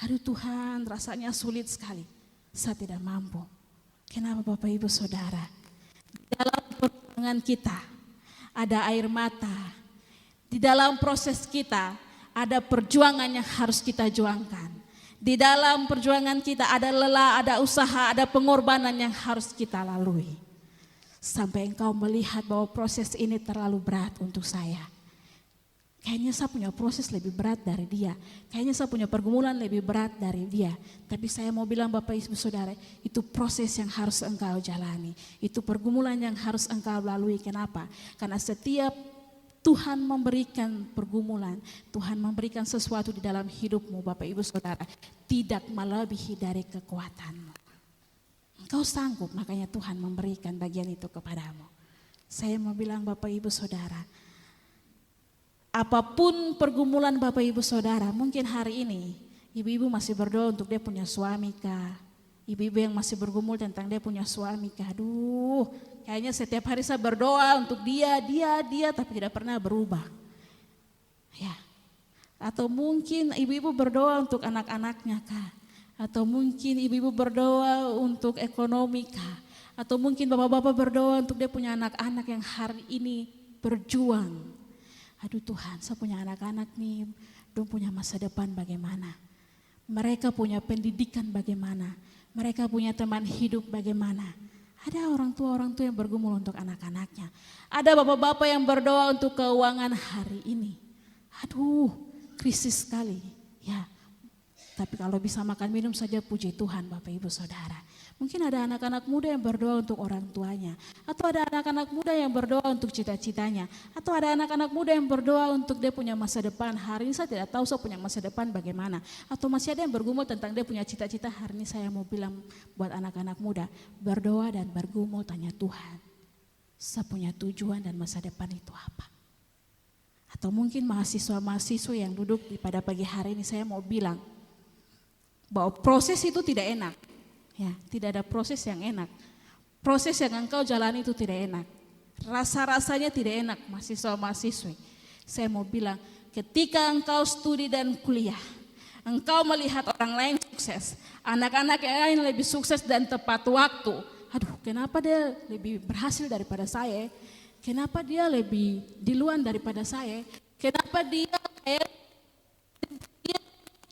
Aduh Tuhan, rasanya sulit sekali, saya tidak mampu. Kenapa Bapak Ibu Saudara? Di dalam perjuangan kita ada air mata. Di dalam proses kita ada perjuangan yang harus kita juangkan. Di dalam perjuangan kita ada lelah, ada usaha, ada pengorbanan yang harus kita lalui. Sampai engkau melihat bahwa proses ini terlalu berat untuk saya. Kayaknya saya punya proses lebih berat dari dia. Kayaknya saya punya pergumulan lebih berat dari dia. Tapi saya mau bilang Bapak Ibu Saudara, itu proses yang harus engkau jalani. Itu pergumulan yang harus engkau lalui. Kenapa? Karena setiap Tuhan memberikan pergumulan, Tuhan memberikan sesuatu di dalam hidupmu Bapak Ibu Saudara, tidak melebihi dari kekuatanmu. Engkau sanggup, makanya Tuhan memberikan bagian itu kepadamu. Saya mau bilang Bapak Ibu Saudara, apapun pergumulan Bapak Ibu Saudara, mungkin hari ini ibu-ibu masih berdoa untuk dia punya suami kah? Ibu-ibu yang masih bergumul tentang dia punya suami kah? Aduh, kayaknya setiap hari saya berdoa untuk dia, tapi tidak pernah berubah. Ya. Atau mungkin ibu-ibu berdoa untuk anak-anaknya kah? Atau mungkin ibu-ibu berdoa untuk ekonomi kah? Atau mungkin bapak-bapak berdoa untuk dia punya anak-anak yang hari ini berjuang. Aduh Tuhan, saya punya anak-anak nih, dong punya masa depan bagaimana? Mereka punya pendidikan bagaimana? Mereka punya teman hidup bagaimana? Ada orang tua yang bergumul untuk anak-anaknya. Ada bapak-bapak yang berdoa untuk keuangan hari ini. Aduh, krisis sekali. Ya, tapi kalau bisa makan minum saja puji Tuhan Bapak Ibu Saudara. Mungkin ada anak-anak muda yang berdoa untuk orang tuanya. Atau ada anak-anak muda yang berdoa untuk cita-citanya. Atau ada anak-anak muda yang berdoa untuk dia punya masa depan. Hari ini saya tidak tahu saya punya masa depan bagaimana. Atau masih ada yang bergumul tentang dia punya cita-cita. Hari ini saya mau bilang buat anak-anak muda, berdoa dan bergumul tanya Tuhan. saya punya tujuan dan masa depan itu apa. Atau mungkin mahasiswa-mahasiswa yang duduk pada pagi hari ini, saya mau bilang bahwa proses itu tidak enak. Ya, tidak ada proses yang enak. Proses yang engkau jalani itu tidak enak. Rasa-rasanya tidak enak, mahasiswa-mahasiswa. Saya mau bilang, ketika engkau studi dan kuliah, engkau melihat orang lain sukses, anak-anak yang lain lebih sukses dan tepat waktu. Aduh, kenapa dia lebih berhasil daripada saya? Kenapa dia lebih duluan daripada saya? Kenapa dia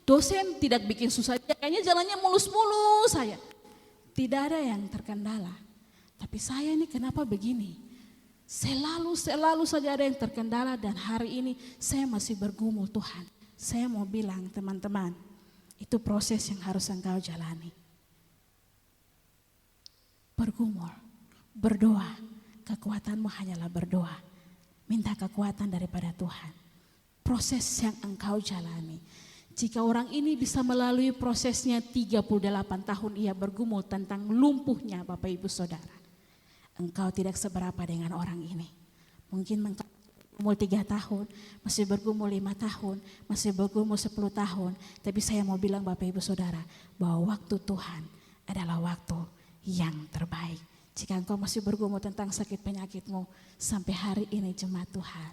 dosen tidak bikin susah, kayaknya jalannya mulus-mulus saja. Tidak ada yang terkendala. Tapi saya ini kenapa begini? Selalu saja ada yang terkendala, dan hari ini saya masih bergumul. Tuhan, saya mau bilang teman-teman, itu proses yang harus engkau jalani. Bergumul, berdoa, kekuatanmu hanyalah berdoa. Minta kekuatan daripada Tuhan. Proses yang engkau jalani. Jika orang ini bisa melalui prosesnya 38 tahun ia bergumul tentang lumpuhnya Bapak Ibu Saudara. Engkau tidak seberapa dengan orang ini. Mungkin engkau bergumul 3 tahun, masih bergumul 5 tahun, masih bergumul 10 tahun. Tapi saya mau bilang Bapak Ibu Saudara, bahwa waktu Tuhan adalah waktu yang terbaik. Jika engkau masih bergumul tentang sakit penyakitmu sampai hari ini jemaat Tuhan,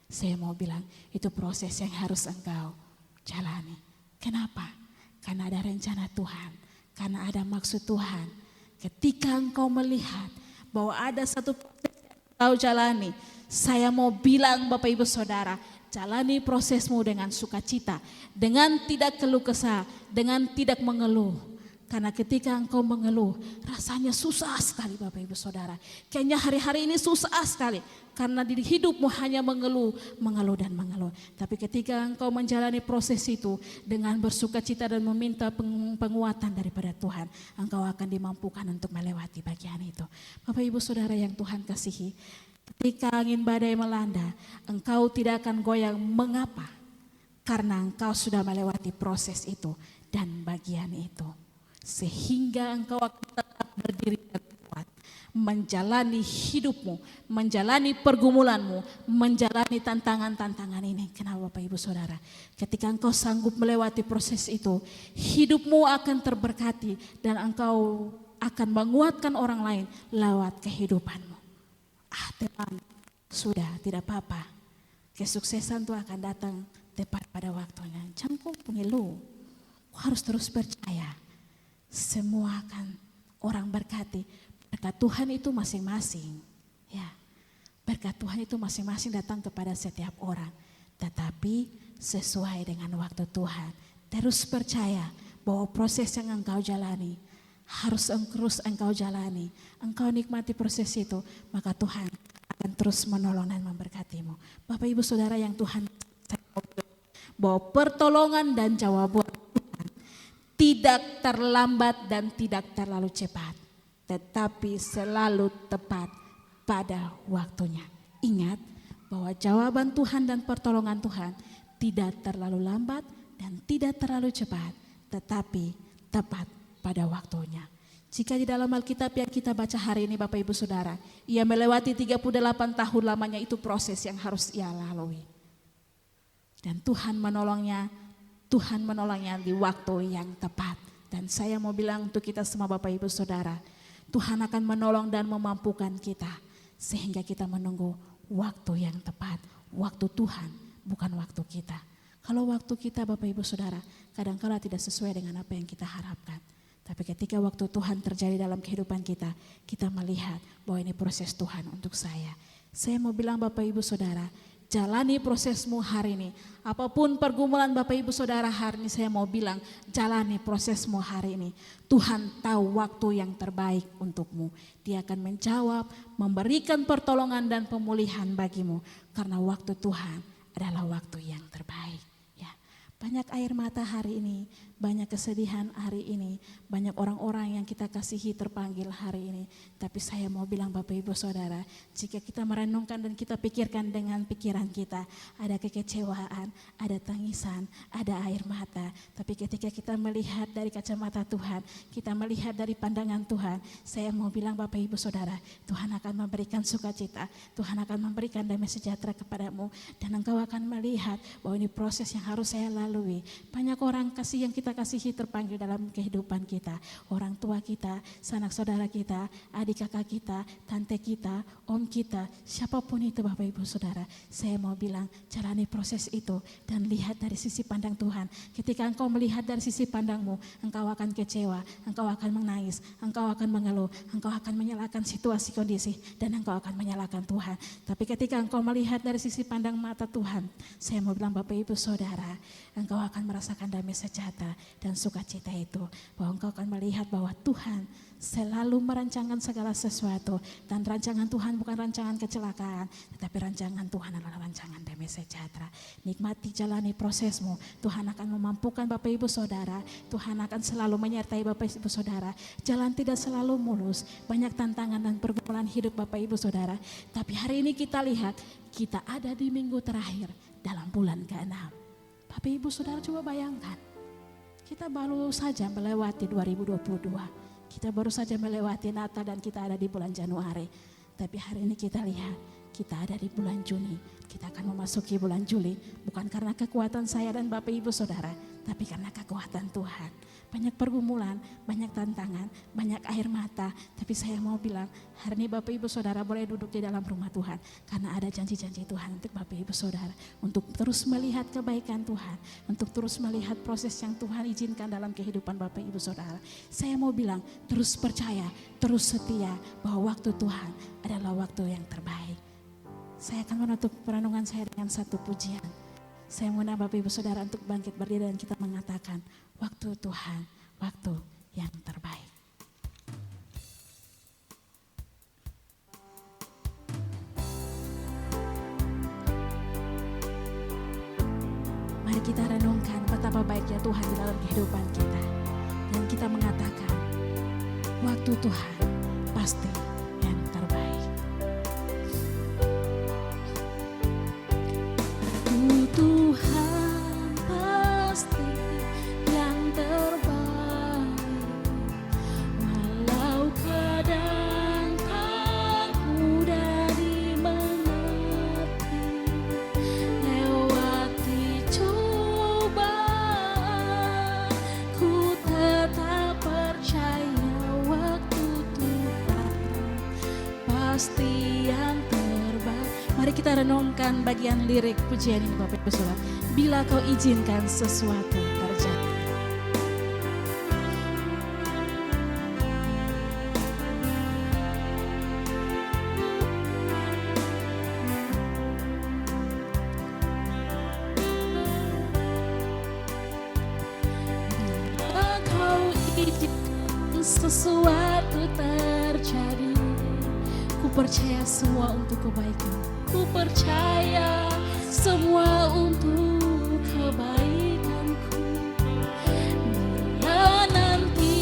saya mau bilang itu proses yang harus engkau jalani. Kenapa? Karena ada rencana Tuhan, karena ada maksud Tuhan. Ketika engkau melihat bahwa ada satu proses yang engkau jalani, saya mau bilang Bapak Ibu Saudara, jalani prosesmu dengan sukacita, dengan tidak keluh kesah, dengan tidak mengeluh. Karena ketika engkau mengeluh, rasanya susah sekali Bapak Ibu Saudara. Kayaknya hari-hari ini susah sekali. Karena di hidupmu hanya mengeluh dan mengeluh. Tapi ketika engkau menjalani proses itu dengan bersukacita dan meminta penguatan daripada Tuhan, engkau akan dimampukan untuk melewati bagian itu. Bapak Ibu Saudara yang Tuhan kasihi, ketika angin badai melanda, engkau tidak akan goyang. Mengapa? Karena engkau sudah melewati proses itu dan bagian itu. Sehingga engkau akan tetap berdiri dan kuat, menjalani hidupmu, menjalani pergumulanmu, menjalani tantangan-tantangan ini. Kenapa Bapak Ibu Saudara? Ketika engkau sanggup melewati proses itu, hidupmu akan terberkati dan engkau akan menguatkan orang lain lewat kehidupanmu. Teman, sudah tidak apa-apa. Kesuksesan itu akan datang tepat pada waktunya. Jangan kau mengeluh, kau harus terus percaya. Semua akan orang berkati. Berkat Tuhan itu masing-masing. Ya, berkat Tuhan itu masing-masing datang kepada setiap orang. Tetapi sesuai dengan waktu Tuhan. Terus percaya bahwa proses yang engkau jalani harus terus engkau jalani. Engkau nikmati proses itu, maka Tuhan akan terus menolong dan memberkatimu. Bapak Ibu Saudara yang Tuhan, bahwa pertolongan dan jawaban tidak terlambat dan tidak terlalu cepat, tetapi selalu tepat pada waktunya. Ingat bahwa jawaban Tuhan dan pertolongan Tuhan tidak terlalu lambat dan tidak terlalu cepat, tetapi tepat pada waktunya. Jika di dalam Alkitab yang kita baca hari ini Bapak Ibu Saudara, ia melewati 38 tahun lamanya, itu proses yang harus ia lalui. Dan Tuhan menolongnya di waktu yang tepat. Dan saya mau bilang untuk kita semua Bapak Ibu Saudara, Tuhan akan menolong dan memampukan kita sehingga kita menunggu waktu yang tepat. Waktu Tuhan, bukan waktu kita. Kalau waktu kita Bapak Ibu Saudara, kadang-kala tidak sesuai dengan apa yang kita harapkan. Tapi ketika waktu Tuhan terjadi dalam kehidupan kita, kita melihat bahwa ini proses Tuhan untuk saya. Saya mau bilang Bapak Ibu Saudara, jalani prosesmu hari ini. Apapun pergumulan Bapak Ibu Saudara hari ini, saya mau bilang jalani prosesmu hari ini. Tuhan tahu waktu yang terbaik untukmu. Dia akan menjawab, memberikan pertolongan dan pemulihan bagimu. Karena waktu Tuhan adalah waktu yang terbaik. Ya, Banyak air mata hari ini, banyak kesedihan hari ini, banyak orang-orang yang kita kasihi terpanggil hari ini. Tapi saya mau bilang Bapak Ibu Saudara, jika kita merenungkan dan kita pikirkan dengan pikiran kita, ada kekecewaan, ada tangisan, ada air mata. Tapi ketika kita melihat dari kacamata Tuhan, kita melihat dari pandangan Tuhan, saya mau bilang Bapak Ibu Saudara, Tuhan akan memberikan sukacita, Tuhan akan memberikan damai sejahtera kepadamu, dan engkau akan melihat bahwa ini proses yang harus saya lalui. Banyak orang kasih yang kita kasihi terpanggil dalam kehidupan kita. Orang tua kita, sanak saudara kita, adik kakak kita, tante kita, om kita, siapapun itu Bapak Ibu Saudara. Saya mau bilang jalani proses itu dan lihat dari sisi pandang Tuhan. Ketika engkau melihat dari sisi pandangmu, engkau akan kecewa, engkau akan menangis, engkau akan mengeluh, engkau akan menyalahkan situasi kondisi dan engkau akan menyalahkan Tuhan. Tapi ketika engkau melihat dari sisi pandang mata Tuhan, saya mau bilang Bapak Ibu Saudara, engkau akan merasakan damai sejahtera dan sukacita itu. Bahwa engkau akan melihat bahwa Tuhan selalu merancangkan segala sesuatu. Dan rancangan Tuhan bukan rancangan kecelakaan, tetapi rancangan Tuhan adalah rancangan damai sejahtera. Nikmati jalani prosesmu. Tuhan akan memampukan Bapak Ibu Saudara. Tuhan akan selalu menyertai Bapak Ibu Saudara. Jalan tidak selalu mulus. Banyak tantangan dan pergumulan hidup Bapak Ibu Saudara. Tapi hari ini kita lihat, kita ada di minggu terakhir dalam bulan ke-6. Bapak Ibu Saudara coba bayangkan, kita baru saja melewati 2022, kita baru saja melewati Natal dan kita ada di bulan Januari. Tapi hari ini kita lihat, kita ada di bulan Juni, kita akan memasuki bulan Juli. Bukan karena kekuatan saya dan Bapak Ibu Saudara, tapi karena kekuatan Tuhan. Banyak pergumulan, banyak tantangan, banyak air mata. Tapi saya mau bilang, hari ini Bapak Ibu Saudara boleh duduk di dalam rumah Tuhan. Karena ada janji-janji Tuhan untuk Bapak Ibu Saudara. Untuk terus melihat kebaikan Tuhan. Untuk terus melihat proses yang Tuhan izinkan dalam kehidupan Bapak Ibu Saudara. Saya mau bilang, terus percaya, terus setia bahwa waktu Tuhan adalah waktu yang terbaik. Saya akan menutup perenungan saya dengan satu pujian. Saya mengundang Bapak Ibu Saudara untuk bangkit berdiri dan kita mengatakan, waktu Tuhan, waktu yang terbaik. Mari kita renungkan betapa baiknya Tuhan di dalam kehidupan kita. Dan kita mengatakan, waktu Tuhan pasti yang terbaik. Tuhan pasti yang terbaik, walau kadang tak mudah dimengerti, lewati cobaan, ku tetap percaya waktu Tuhan pasti yang terbaik. Mari kita renungkan bagian lirik pujian ini Bapak Ibu Saudara. Bila kau izinkan sesuatu terjadi. Bila kau izinkan sesuatu terjadi, ku percaya semua untuk kebaikan. Ku percaya semua untuk kebaikanku. Bila nanti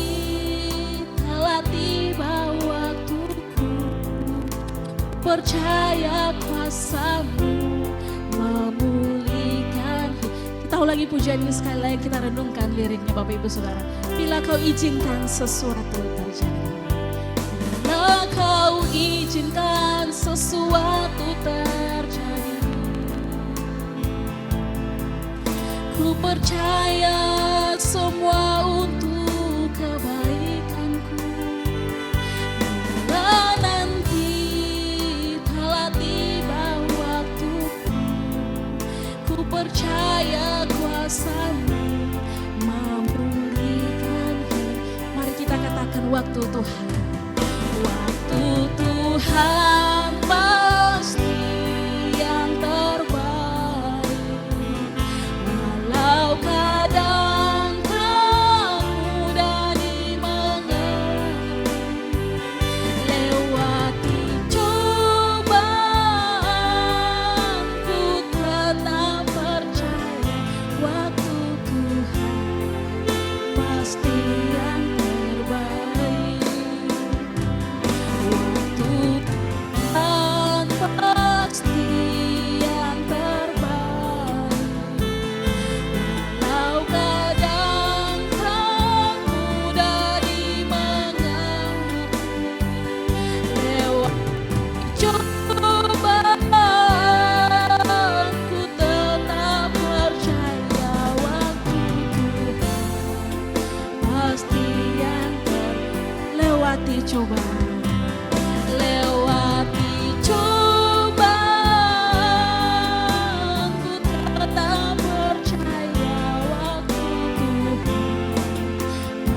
telah tiba waktuku, percaya kuasa-Mu memulihkan. Kita ulangi pujian ini sekali lagi, kita renungkan liriknya Bapak Ibu Saudara. Bila kau izinkan sesuatu terjadi, bila kau izinkan sesuatu terjadi, ku percaya semua untuk kebaikanku. Bila nanti telah tiba waktuku, ku percaya kuasa-Mu memulihkan hidup. Mari kita katakan waktu Tuhan. Waktu Tuhan pasti yang terbaik, walau kadang tak mudah dimengerti, lewati cobaan, ku tetap percaya waktu lewati cobaan, lewati cobaan, ku tetap percaya waktu Tuhan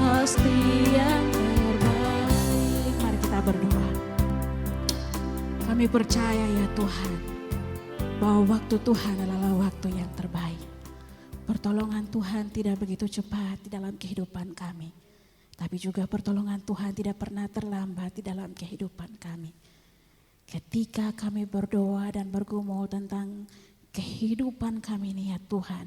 pasti yang terbaik. Mari kita berdoa. Kami percaya ya Tuhan, bahwa waktu Tuhan adalah waktu yang terbaik. Pertolongan Tuhan tidak begitu cepat di dalam kehidupan kami, tapi juga pertolongan Tuhan tidak pernah terlambat di dalam kehidupan kami. Ketika kami berdoa dan bergumul tentang kehidupan kami ini ya Tuhan,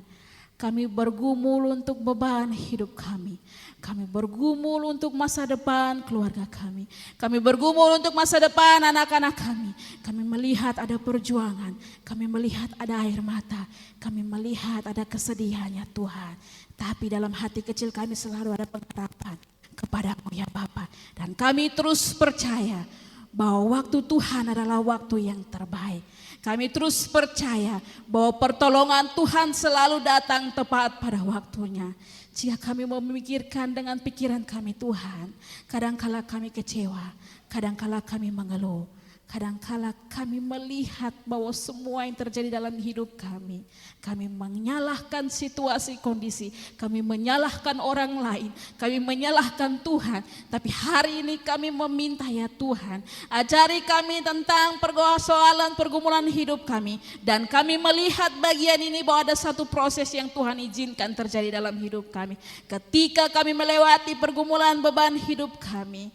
kami bergumul untuk beban hidup kami. Kami bergumul untuk masa depan keluarga kami. Kami bergumul untuk masa depan anak-anak kami. Kami melihat ada perjuangan. Kami melihat ada air mata. Kami melihat ada kesedihannya Tuhan. Tapi dalam hati kecil kami selalu ada pengharapan kepadamu ya Bapa. Dan kami terus percaya bahwa waktu Tuhan adalah waktu yang terbaik. Kami terus percaya bahwa pertolongan Tuhan selalu datang tepat pada waktunya. Jika kami memikirkan dengan pikiran kami Tuhan, kadangkala kami kecewa, kadangkala kami mengeluh, kadangkala kami melihat bahwa semua yang terjadi dalam hidup kami menyalahkan situasi kondisi, kami menyalahkan orang lain, kami menyalahkan Tuhan. Tapi hari ini kami meminta ya Tuhan, ajari kami tentang persoalan pergumulan hidup kami. Dan kami melihat bagian ini bahwa ada satu proses yang Tuhan izinkan terjadi dalam hidup kami. Ketika kami melewati pergumulan beban hidup kami,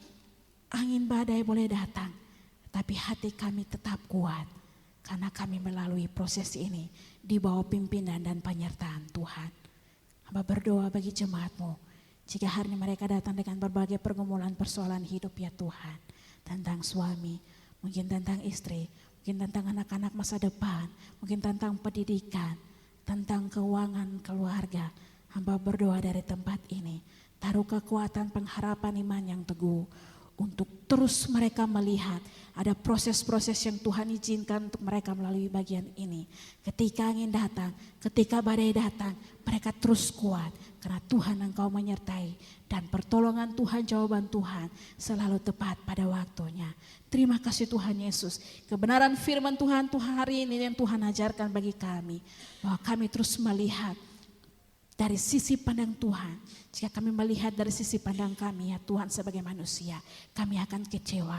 angin badai boleh datang, tapi hati kami tetap kuat karena kami melalui proses ini di bawah pimpinan dan penyertaan Tuhan. Hamba berdoa bagi jemaat-Mu, jika hari ini mereka datang dengan berbagai pergumulan persoalan hidup ya Tuhan, tentang suami, mungkin tentang istri, mungkin tentang anak-anak masa depan, mungkin tentang pendidikan, tentang keuangan keluarga. Hamba berdoa dari tempat ini, taruh kekuatan pengharapan iman yang teguh untuk terus mereka melihat ada proses-proses yang Tuhan izinkan untuk mereka melalui bagian ini. Ketika angin datang, ketika badai datang, mereka terus kuat karena Tuhan Engkau menyertai dan pertolongan Tuhan, jawaban Tuhan selalu tepat pada waktunya. Terima kasih Tuhan Yesus, kebenaran firman Tuhan hari ini yang Tuhan ajarkan bagi kami, bahwa kami terus melihat dari sisi pandang Tuhan. Jika kami melihat dari sisi pandang kami ya Tuhan sebagai manusia, kami akan kecewa,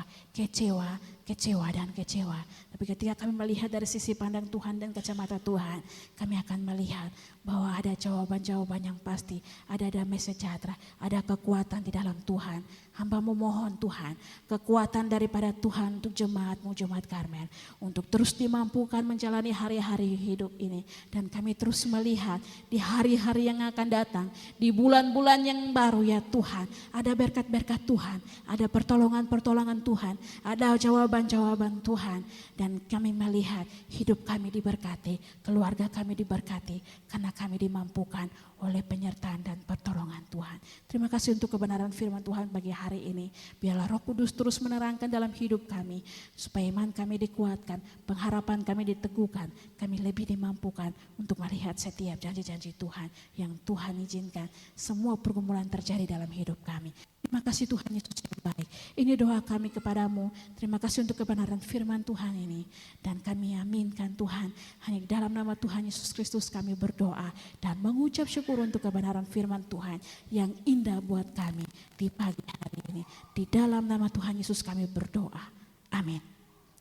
dan kecewa. Tapi ketika kami melihat dari sisi pandang Tuhan dan kacamata Tuhan, kami akan melihat bahwa ada jawaban-jawaban yang pasti, ada damai sejahtera, ada kekuatan di dalam Tuhan. Hamba memohon Tuhan, kekuatan daripada Tuhan untuk jemaat-Mu, Jemaat Karmel, untuk terus dimampukan menjalani hari-hari hidup ini. Dan kami terus melihat di hari-hari yang akan datang, di bulan-bulan yang baru ya Tuhan, ada berkat-berkat Tuhan, ada pertolongan-pertolongan Tuhan, ada jawaban-jawaban Tuhan. Dan kami melihat hidup kami diberkati, keluarga kami diberkati, karena kami dimampukan oleh penyertaan dan pertolongan Tuhan. Terima kasih untuk kebenaran firman Tuhan bagi hari ini. Biarlah Roh Kudus terus menerangkan dalam hidup kami, supaya iman kami dikuatkan, pengharapan kami diteguhkan, kami lebih dimampukan untuk melihat setiap janji-janji Tuhan yang Tuhan izinkan semua pergumulan terjadi dalam hidup kami. Terima kasih Tuhan Yesus yang baik. Ini doa kami kepadamu. Terima kasih untuk kebenaran firman Tuhan ini. Dan kami aminkan Tuhan. Hanya di dalam nama Tuhan Yesus Kristus kami berdoa dan mengucap syukur untuk kebenaran firman Tuhan yang indah buat kami di pagi hari ini. Di dalam nama Tuhan Yesus kami berdoa. Amin.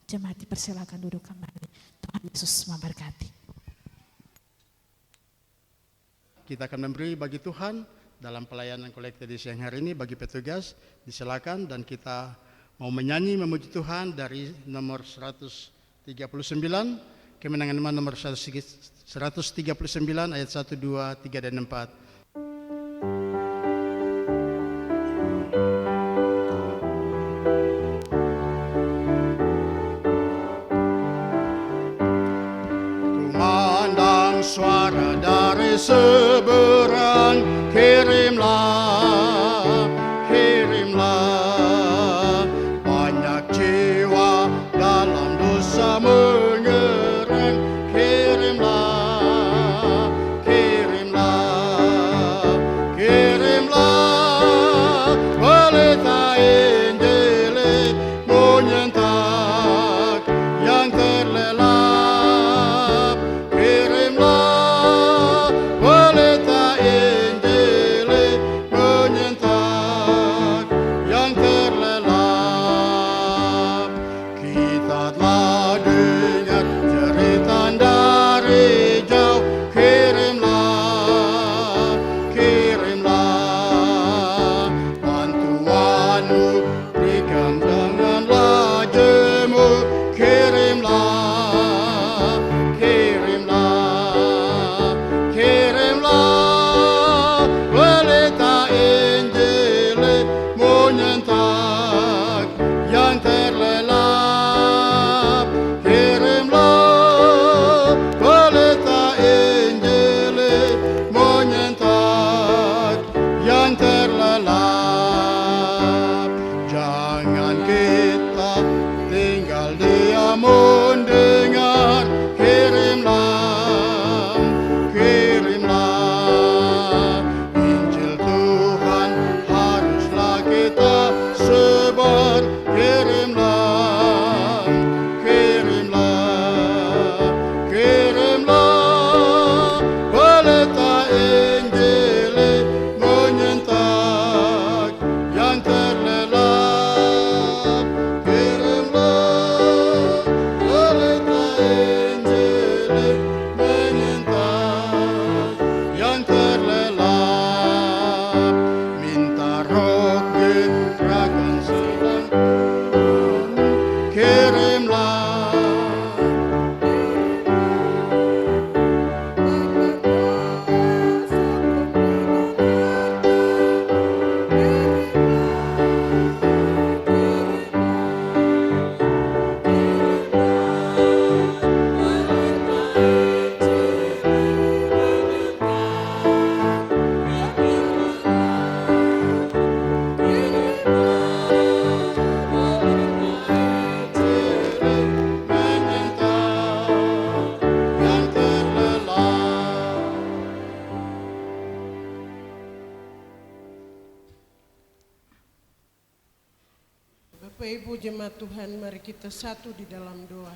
Jemaat dipersilakan duduk kembali. Tuhan Yesus memberkati. Kita akan memberi bagi Tuhan dalam pelayanan kolektif di siang hari ini. Bagi petugas disilakan, dan kita mau menyanyi memuji Tuhan dari nomor 139, kemenangan iman nomor 139 ayat 1, 2, 3 dan 4. Suara dari seberang, kirimlah, kirimlah. Banyak jiwa dalam dosa menyerang, kirimlah, kirimlah. berikan denganlah jemu, kirimlah, kirimlah, kirimlah berita Injil menyentak yang terlelap, kirimlah berita Injil menyentak yang terlelap. Jangan kita tinggal diam mendengar, kirimlah, kirimlah Injil Tuhan haruslah kita sebar, kirimlah, kirimlah, kirimlah berita Injil menyentak yang terlelap, kirimlah berita Injil menyentak yang terlelap. Minta Roh gerakan sedang kirimlah. Yang terlelap. Bapak Ibu jemaat Tuhan, mari kita satu di dalam doa.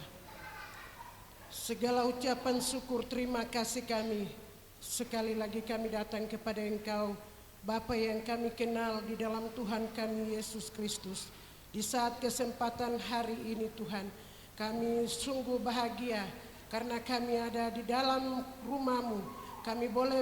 Segala ucapan syukur terima kasih kami, sekali lagi kami datang kepada Engkau, Bapa yang kami kenal di dalam Tuhan kami Yesus Kristus. Di saat kesempatan hari ini Tuhan, kami sungguh bahagia karena kami ada di dalam rumah-Mu. Kami boleh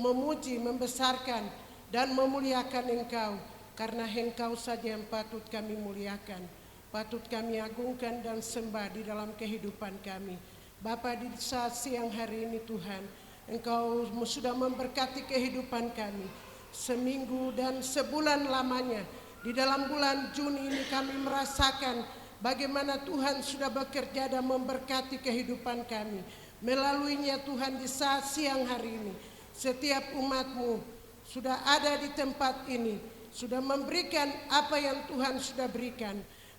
memuji, membesarkan dan memuliakan Engkau. Karena Engkau saja yang patut kami muliakan, patut kami agungkan dan sembah di dalam kehidupan kami. Bapa, di saat siang hari ini Tuhan, Engkau sudah memberkati kehidupan kami seminggu dan sebulan lamanya. Di dalam bulan Juni ini kami merasakan bagaimana Tuhan sudah bekerja dan memberkati kehidupan kami. Melaluinya Tuhan di saat siang hari ini, setiap umat-Mu sudah ada di tempat ini, sudah memberikan apa yang Tuhan sudah berikan.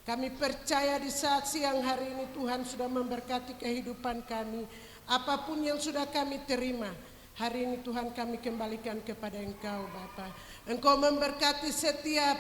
Kami percaya di saat siang hari ini Tuhan sudah memberkati kehidupan kami. Apapun yang sudah kami terima, hari ini Tuhan kami kembalikan kepada Engkau Bapa. Engkau memberkati setiap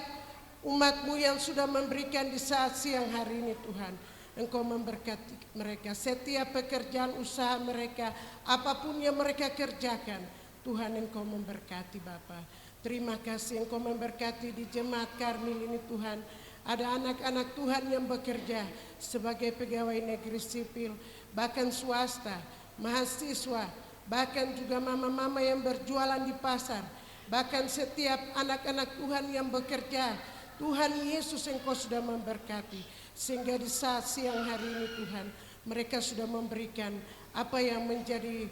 umat-Mu yang sudah memberikan di saat siang hari ini Tuhan. Engkau memberkati mereka, setiap pekerjaan usaha mereka, apapun yang mereka kerjakan, Tuhan Engkau memberkati Bapa. Terima kasih Engkau memberkati di jemaat Karmil ini Tuhan. Ada anak-anak Tuhan yang bekerja sebagai pegawai negeri sipil, bahkan swasta, mahasiswa, bahkan juga mama-mama yang berjualan di pasar. Bahkan setiap anak-anak Tuhan yang bekerja, Tuhan Yesus Engkau sudah memberkati. Sehingga di saat siang hari ini Tuhan, mereka sudah memberikan apa yang menjadi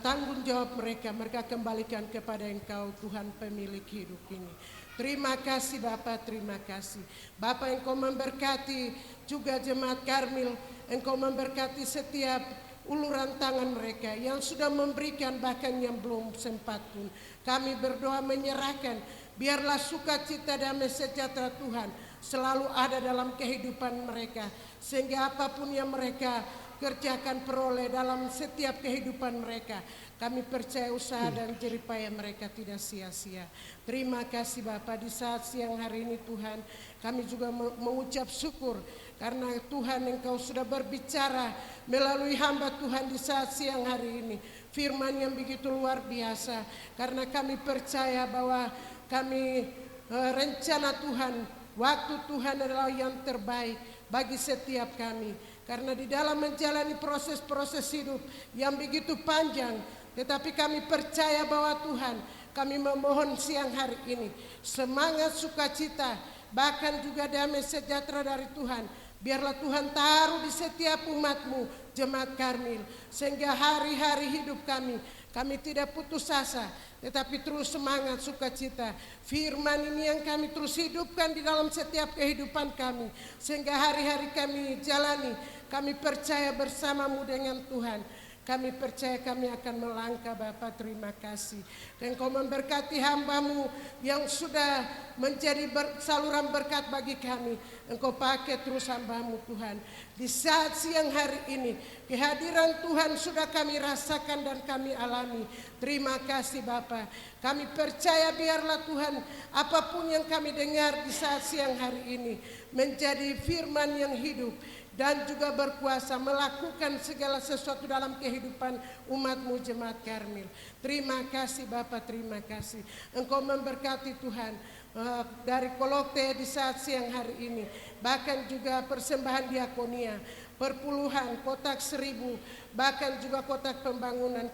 tanggung jawab mereka kembalikan kepada Engkau Tuhan pemilik hidup ini. Terima kasih Bapa, terima kasih Bapa. Engkau memberkati juga jemaat Karmil, Engkau memberkati setiap uluran tangan mereka yang sudah memberikan, bahkan yang belum sempat pun. Kami berdoa menyerahkan, biarlah sukacita damai sejahtera Tuhan selalu ada dalam kehidupan mereka, sehingga apapun yang mereka kerjakan peroleh dalam setiap kehidupan mereka. Kami percaya usaha dan jeripaya mereka tidak sia-sia. Terima kasih Bapa, di saat siang hari ini Tuhan, kami juga mengucap syukur karena Tuhan Engkau sudah berbicara melalui hamba Tuhan di saat siang hari ini. Firman yang begitu luar biasa, karena kami percaya bahwa kami rencana Tuhan, waktu Tuhan adalah yang terbaik bagi setiap kami. Karena di dalam menjalani proses-proses hidup yang begitu panjang, tetapi kami percaya bahwa Tuhan, kami memohon siang hari ini semangat sukacita bahkan juga damai sejahtera dari Tuhan. Biarlah Tuhan taruh di setiap umat-Mu, Jemaat Karmil, sehingga hari-hari hidup kami tidak putus asa, tetapi terus semangat, sukacita. Firman ini yang kami terus hidupkan di dalam setiap kehidupan kami, sehingga hari-hari kami jalani, kami percaya bersama-Mu dengan Tuhan. Kami percaya kami akan melangkah. Bapa, terima kasih. Dan Kau memberkati hamba-Mu yang sudah menjadi saluran berkat bagi kami. Engkau pakai terus hamba-Mu Tuhan. Di saat siang hari ini, kehadiran Tuhan sudah kami rasakan dan kami alami. Terima kasih Bapa. Kami percaya biarlah Tuhan, apapun yang kami dengar di saat siang hari ini menjadi firman yang hidup dan juga berkuasa melakukan segala sesuatu dalam kehidupan umat-Mu Jemaat Karmil. Terima kasih Bapa, terima kasih. Engkau memberkati Tuhan dari kolokte di saat siang hari ini. Bahkan juga persembahan diakonia, perpuluhan, kotak 1000, bahkan juga kotak pembangunan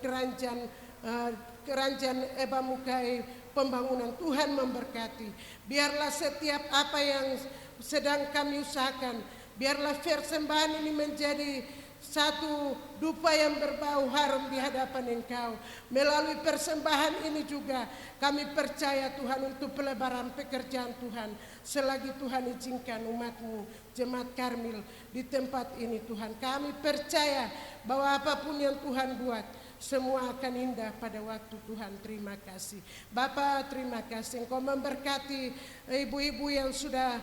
keranjang Eba Mukai pembangunan. Tuhan memberkati. Biarlah setiap apa yang sedang kami usahakan, biarlah persembahan ini menjadi satu dupa yang berbau harum di hadapan Engkau. Melalui persembahan ini juga kami percaya Tuhan untuk pelebaran pekerjaan Tuhan. Selagi Tuhan izinkan umat-Mu Jemaat Karmil di tempat ini Tuhan, kami percaya bahwa apapun yang Tuhan buat, semua akan indah pada waktu Tuhan. Terima kasih Bapa, terima kasih. Engkau memberkati ibu-ibu yang sudah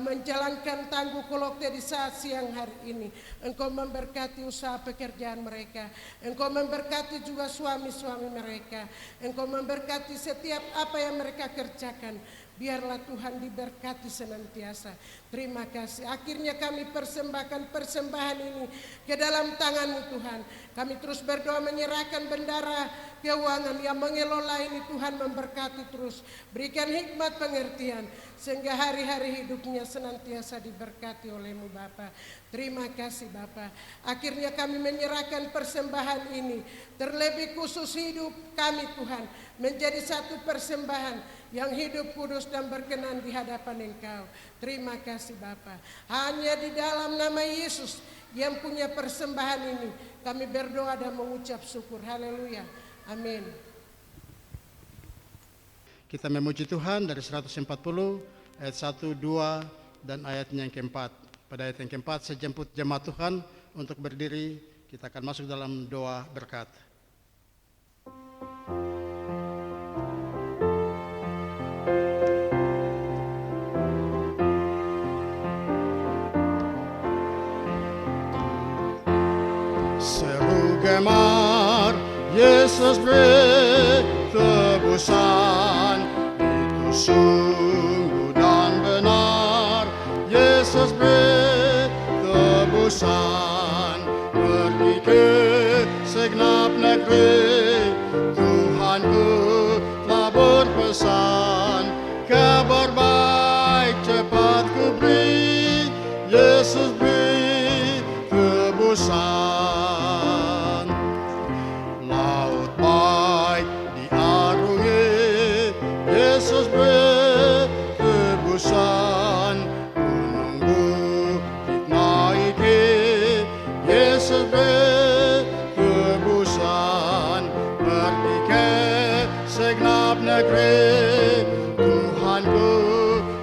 menjalankan tangguh kolokte di saat siang hari ini. Engkau memberkati usaha pekerjaan mereka. Engkau memberkati juga suami-suami mereka. Engkau memberkati setiap apa yang mereka kerjakan. Biarlah Tuhan diberkati senantiasa. Terima kasih. Akhirnya kami persembahkan persembahan ini ke dalam tangan-Mu Tuhan. Kami terus berdoa menyerahkan bendara keuangan yang mengelola ini. Tuhan memberkati terus. Berikan hikmat pengertian sehingga hari-hari hidupnya senantiasa diberkati oleh-Mu Bapa. Terima kasih Bapa. Akhirnya kami menyerahkan persembahan ini, terlebih khusus hidup kami Tuhan, menjadi satu persembahan yang hidup, kudus dan berkenan di hadapan Engkau. Terima kasih Bapa. Hanya di dalam nama Yesus yang punya persembahan ini kami berdoa dan mengucap syukur. Haleluya. Amin. Kita memuji Tuhan dari 140 ayat 1, 2 dan ayatnya yang keempat. Pada ayat yang keempat saya jemput jemaat Tuhan untuk berdiri. Kita akan masuk dalam doa berkat. Seru gemar Yesus beri tebusan, itu sungguh dan benar. Yesus beri tebusan, pergi ke segenap negeri. Tuhanku telah berpesan, kabar baik cepat ku beri. Yesus beri tebusan. Laut baik diarungi, Yesus beri tebusan. Gunung bukit naiki, Yesus beri tebusan. Pergi ke segenap negeri, Tuhanku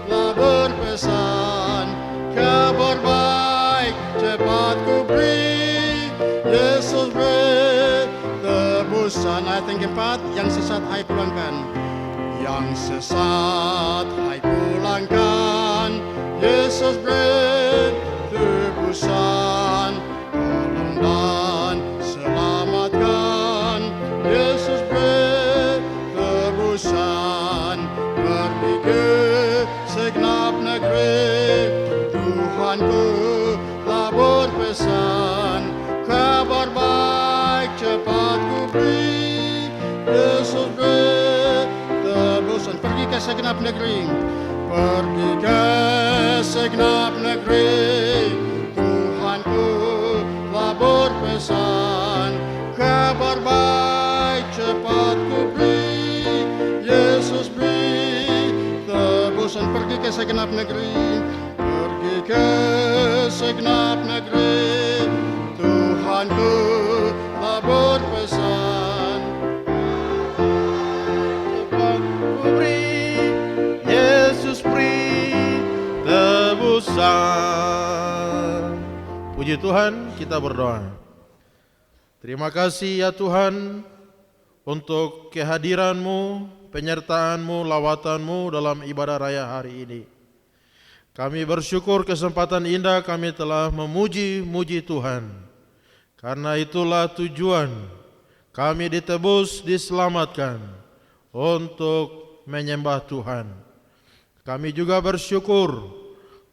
telah berpesan, kabar baik cepat ku beri. Yesus beri tebusan. Ayat yang keempat, yang sesat hai pulangkan. Yang sesat hai pulangkan. Yesus beri tebusan. Tolong dan selamatkan. Yesus beri tebusan. Pergi ke segenap negeri, Tuhanku telah berpesan, kabar baik cepat ku beri. Yesus beri tebusan. Pergi ke segenap negeri, pergi ke segenap negeri, Tuhanku telah berpesan, kabar baik cepat ku beri. Yesus beri tebusan. Pergi ke segenap negeri, pergi ke segenap negeri. Tuhanku telah berpesan, Ku beri, Yesus beri tebusan. Puji Tuhan, kita berdoa. Terima kasih ya Tuhan untuk kehadiran-Mu, penyertaan-Mu, lawatan-Mu dalam ibadah raya hari ini. Kami bersyukur kesempatan indah kami telah memuji-muji Tuhan. Karena itulah tujuan kami ditebus, diselamatkan untuk menyembah Tuhan. Kami juga bersyukur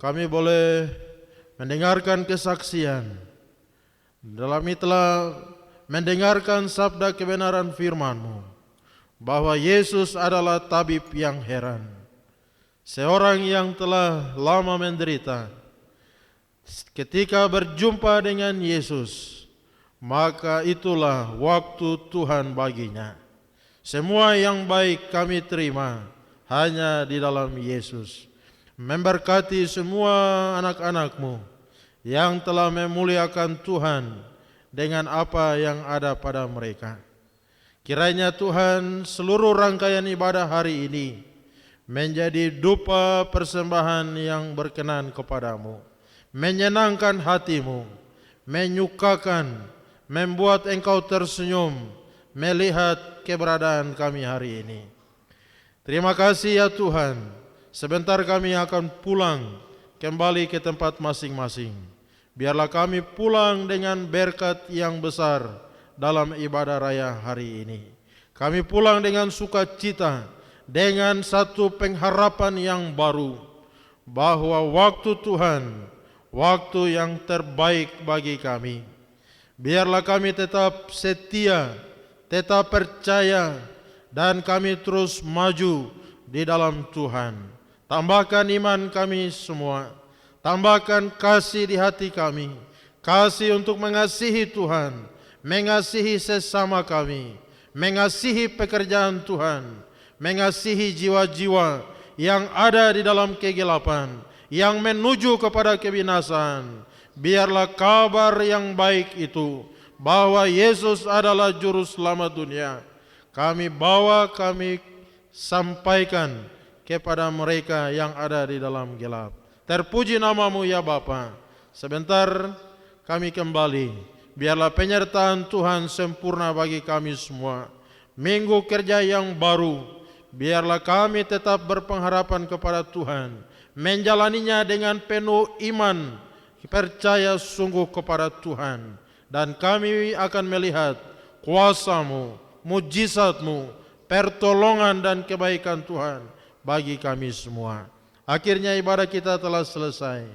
kami boleh mendengarkan kesaksian. Dalam itulah mendengarkan sabda kebenaran firman-Mu, bahwa Yesus adalah tabib yang heran, seorang yang telah lama menderita. Ketika berjumpa dengan Yesus, maka itulah waktu Tuhan baginya. Semua yang baik kami terima hanya di dalam Yesus. Memberkati semua anak-anak-Mu yang telah memuliakan Tuhan dengan apa yang ada pada mereka. Kiranya Tuhan seluruh rangkaian ibadah hari ini menjadi dupa persembahan yang berkenan kepadamu, menyenangkan hatimu, menyukakan, membuat engkau tersenyum melihat keberadaan kami hari ini. Terima kasih ya Tuhan, sebentar kami akan pulang kembali ke tempat masing-masing. Biarlah kami pulang dengan berkat yang besar dalam ibadah raya hari ini. Kami pulang dengan sukacita, dengan satu pengharapan yang baru, bahwa waktu Tuhan, waktu yang terbaik bagi kami. Biarlah kami tetap setia, tetap percaya, dan kami terus maju di dalam Tuhan. Tambahkan iman kami semua. Tambahkan kasih di hati kami, kasih untuk mengasihi Tuhan, mengasihi sesama kami, mengasihi pekerjaan Tuhan, mengasihi jiwa-jiwa yang ada di dalam kegelapan, yang menuju kepada kebinasaan. Biarlah kabar yang baik itu, bahwa Yesus adalah juru selamat dunia, kami bawa, kami sampaikan kepada mereka yang ada di dalam gelap. Terpuji namamu ya Bapa. Sebentar kami kembali. Biarlah penyertaan Tuhan sempurna bagi kami semua. Minggu kerja yang baru, biarlah kami tetap berpengharapan kepada Tuhan, menjalaninya dengan penuh iman, percaya sungguh kepada Tuhan. Dan kami akan melihat kuasa-Mu, mujizat-Mu, pertolongan dan kebaikan Tuhan bagi kami semua. Akhirnya ibadah kita telah selesai.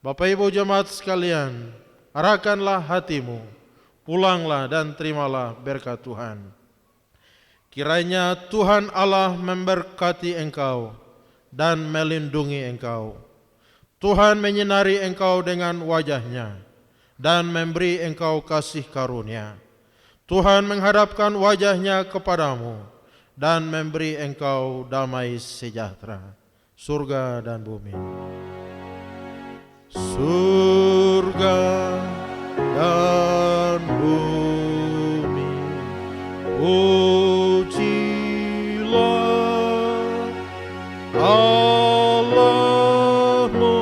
Bapak Ibu jemaat sekalian, arahkanlah hatimu, pulanglah dan terimalah berkat Tuhan. Kiranya Tuhan Allah memberkati engkau dan melindungi engkau. Tuhan menyinari engkau dengan wajah-Nya dan memberi engkau kasih karunia. Tuhan menghadapkan wajah-Nya kepadamu dan memberi engkau damai sejahtera. Surga dan bumi. Surga dan bumi, pujilah Allahmu,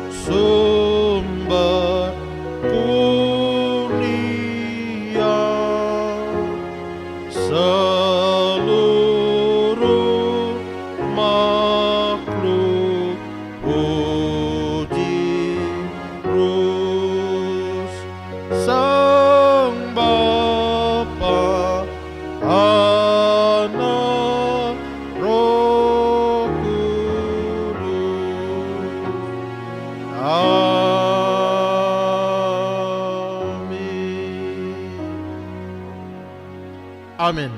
sumber kurnia. Seluruh makhluk puji terus Sang Bapa, Anak, Roh Kudus. Amin.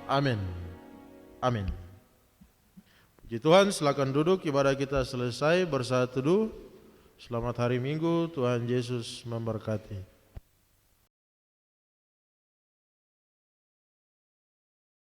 Amin. Amin. Puji Tuhan, silakan duduk. Ibadah kita selesai. Bersatu teduh. Selamat hari Minggu. Tuhan Yesus memberkati.